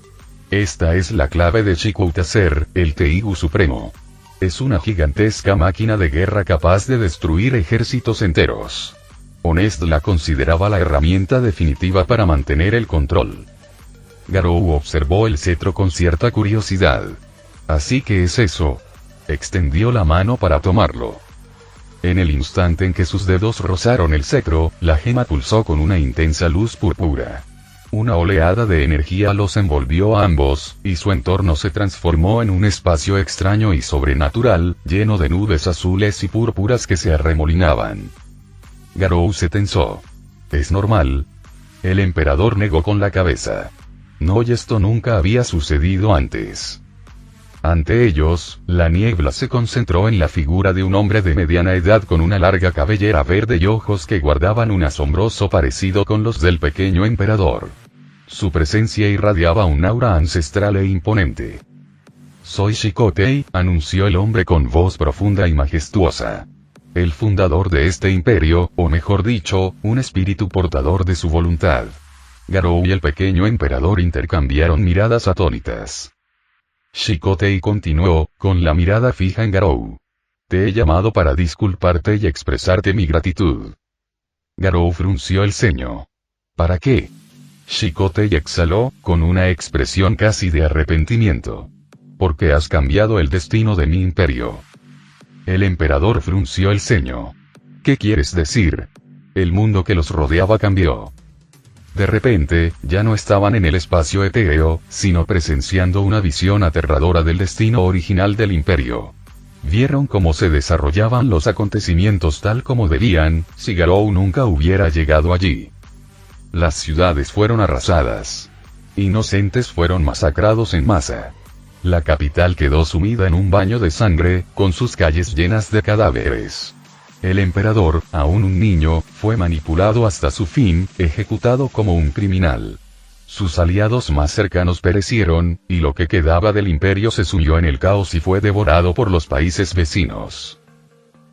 Esta es la clave de Chikoutasser, el Teigu supremo. Es una gigantesca máquina de guerra capaz de destruir ejércitos enteros. Honest la consideraba la herramienta definitiva para mantener el control. Garou observó el cetro con cierta curiosidad. «Así que es eso». Extendió la mano para tomarlo. En el instante en que sus dedos rozaron el cetro, la gema pulsó con una intensa luz púrpura. Una oleada de energía los envolvió a ambos, y su entorno se transformó en un espacio extraño y sobrenatural, lleno de nubes azules y púrpuras que se arremolinaban. Garou se tensó. «¿Es normal?» El emperador negó con la cabeza. «No, y esto nunca había sucedido antes». Ante ellos, la niebla se concentró en la figura de un hombre de mediana edad con una larga cabellera verde y ojos que guardaban un asombroso parecido con los del pequeño emperador. Su presencia irradiaba un aura ancestral e imponente. «Soy Chikotay», anunció el hombre con voz profunda y majestuosa. «El fundador de este imperio, o mejor dicho, un espíritu portador de su voluntad». Garou y el pequeño emperador intercambiaron miradas atónitas. Chikotay continuó, con la mirada fija en Garou. «Te he llamado para disculparte y expresarte mi gratitud». Garou frunció el ceño. «¿Para qué?» Chikotay exhaló, con una expresión casi de arrepentimiento. «Porque has cambiado el destino de mi imperio». El emperador frunció el ceño. ¿Qué quieres decir? El mundo que los rodeaba cambió. De repente, ya no estaban en el espacio etéreo, sino presenciando una visión aterradora del destino original del imperio. Vieron cómo se desarrollaban los acontecimientos tal como debían, si Garou nunca hubiera llegado allí. Las ciudades fueron arrasadas. Inocentes fueron masacrados en masa. La capital quedó sumida en un baño de sangre, con sus calles llenas de cadáveres. El emperador, aún un niño, fue manipulado hasta su fin, ejecutado como un criminal. Sus aliados más cercanos perecieron, y lo que quedaba del imperio se sumió en el caos y fue devorado por los países vecinos.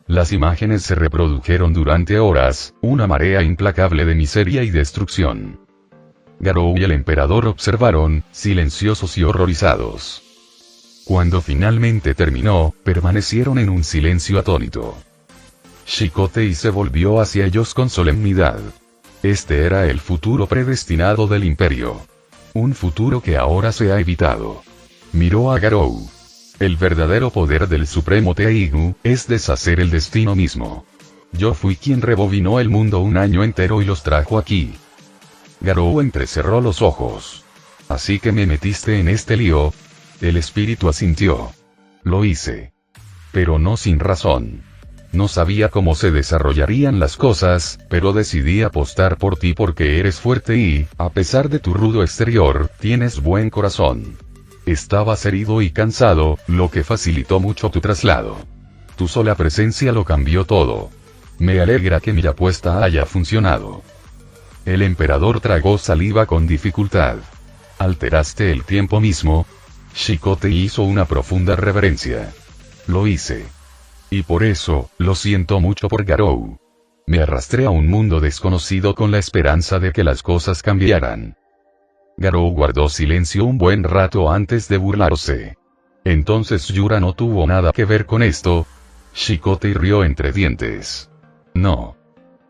Las imágenes se reprodujeron durante horas, una marea implacable de miseria y destrucción. Garou y el emperador observaron, silenciosos y horrorizados. Cuando finalmente terminó, permanecieron en un silencio atónito. Shikotei se volvió hacia ellos con solemnidad. Este era el futuro predestinado del imperio. Un futuro que ahora se ha evitado. Miró a Garou. El verdadero poder del Supremo Teigu es deshacer el destino mismo. Yo fui quien rebobinó el mundo un año entero y los trajo aquí. Garou entrecerró los ojos. ¿Así que me metiste en este lío? El espíritu asintió. Lo hice. Pero no sin razón. No sabía cómo se desarrollarían las cosas, pero decidí apostar por ti porque eres fuerte y, a pesar de tu rudo exterior, tienes buen corazón. Estabas herido y cansado, lo que facilitó mucho tu traslado. Tu sola presencia lo cambió todo. Me alegra que mi apuesta haya funcionado. El emperador tragó saliva con dificultad. ¿Alteraste el tiempo mismo? Shikotei hizo una profunda reverencia. Lo hice. Y por eso, lo siento mucho por Garou. Me arrastré a un mundo desconocido con la esperanza de que las cosas cambiaran. Garou guardó silencio un buen rato antes de burlarse. Entonces Yura no tuvo nada que ver con esto. Shikotei rió entre dientes. No.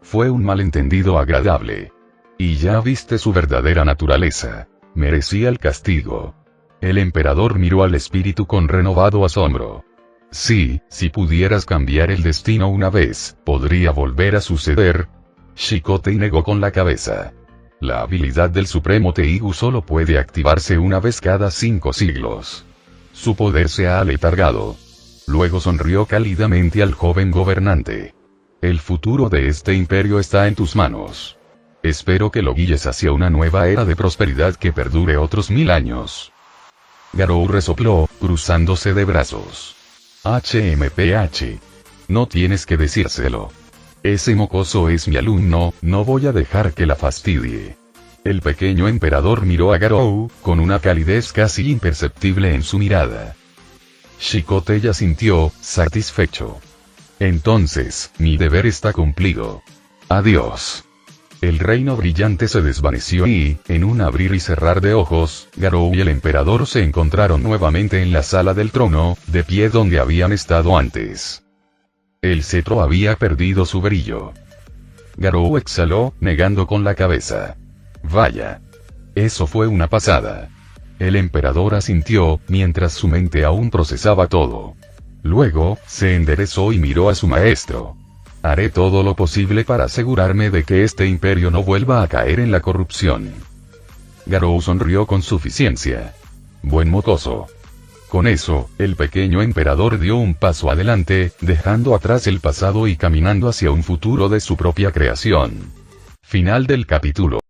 Fue un malentendido agradable. Y ya viste su verdadera naturaleza. Merecía el castigo. El emperador miró al espíritu con renovado asombro. Sí, si pudieras cambiar el destino una vez, ¿podría volver a suceder? Shikotei negó con la cabeza. La habilidad del Supremo Teigu solo puede activarse una vez cada 5 siglos. Su poder se ha aletargado. Luego sonrió cálidamente al joven gobernante. El futuro de este imperio está en tus manos. Espero que lo guíes hacia una nueva era de prosperidad que perdure otros 1000 años. Garou resopló, cruzándose de brazos. HMPH. No tienes que decírselo. Ese mocoso es mi alumno, no voy a dejar que la fastidie. El pequeño emperador miró a Garou, con una calidez casi imperceptible en su mirada. Shikotei asintió, satisfecho. Entonces, mi deber está cumplido. Adiós. El reino brillante se desvaneció y, en un abrir y cerrar de ojos, Garou y el emperador se encontraron nuevamente en la sala del trono, de pie donde habían estado antes. El cetro había perdido su brillo. Garou exhaló, negando con la cabeza. Vaya. Eso fue una pasada. El emperador asintió, mientras su mente aún procesaba todo. Luego, se enderezó y miró a su maestro. Haré todo lo posible para asegurarme de que este imperio no vuelva a caer en la corrupción. Garou sonrió con suficiencia. Buen mocoso. Con eso, el pequeño emperador dio un paso adelante, dejando atrás el pasado y caminando hacia un futuro de su propia creación. Final del capítulo.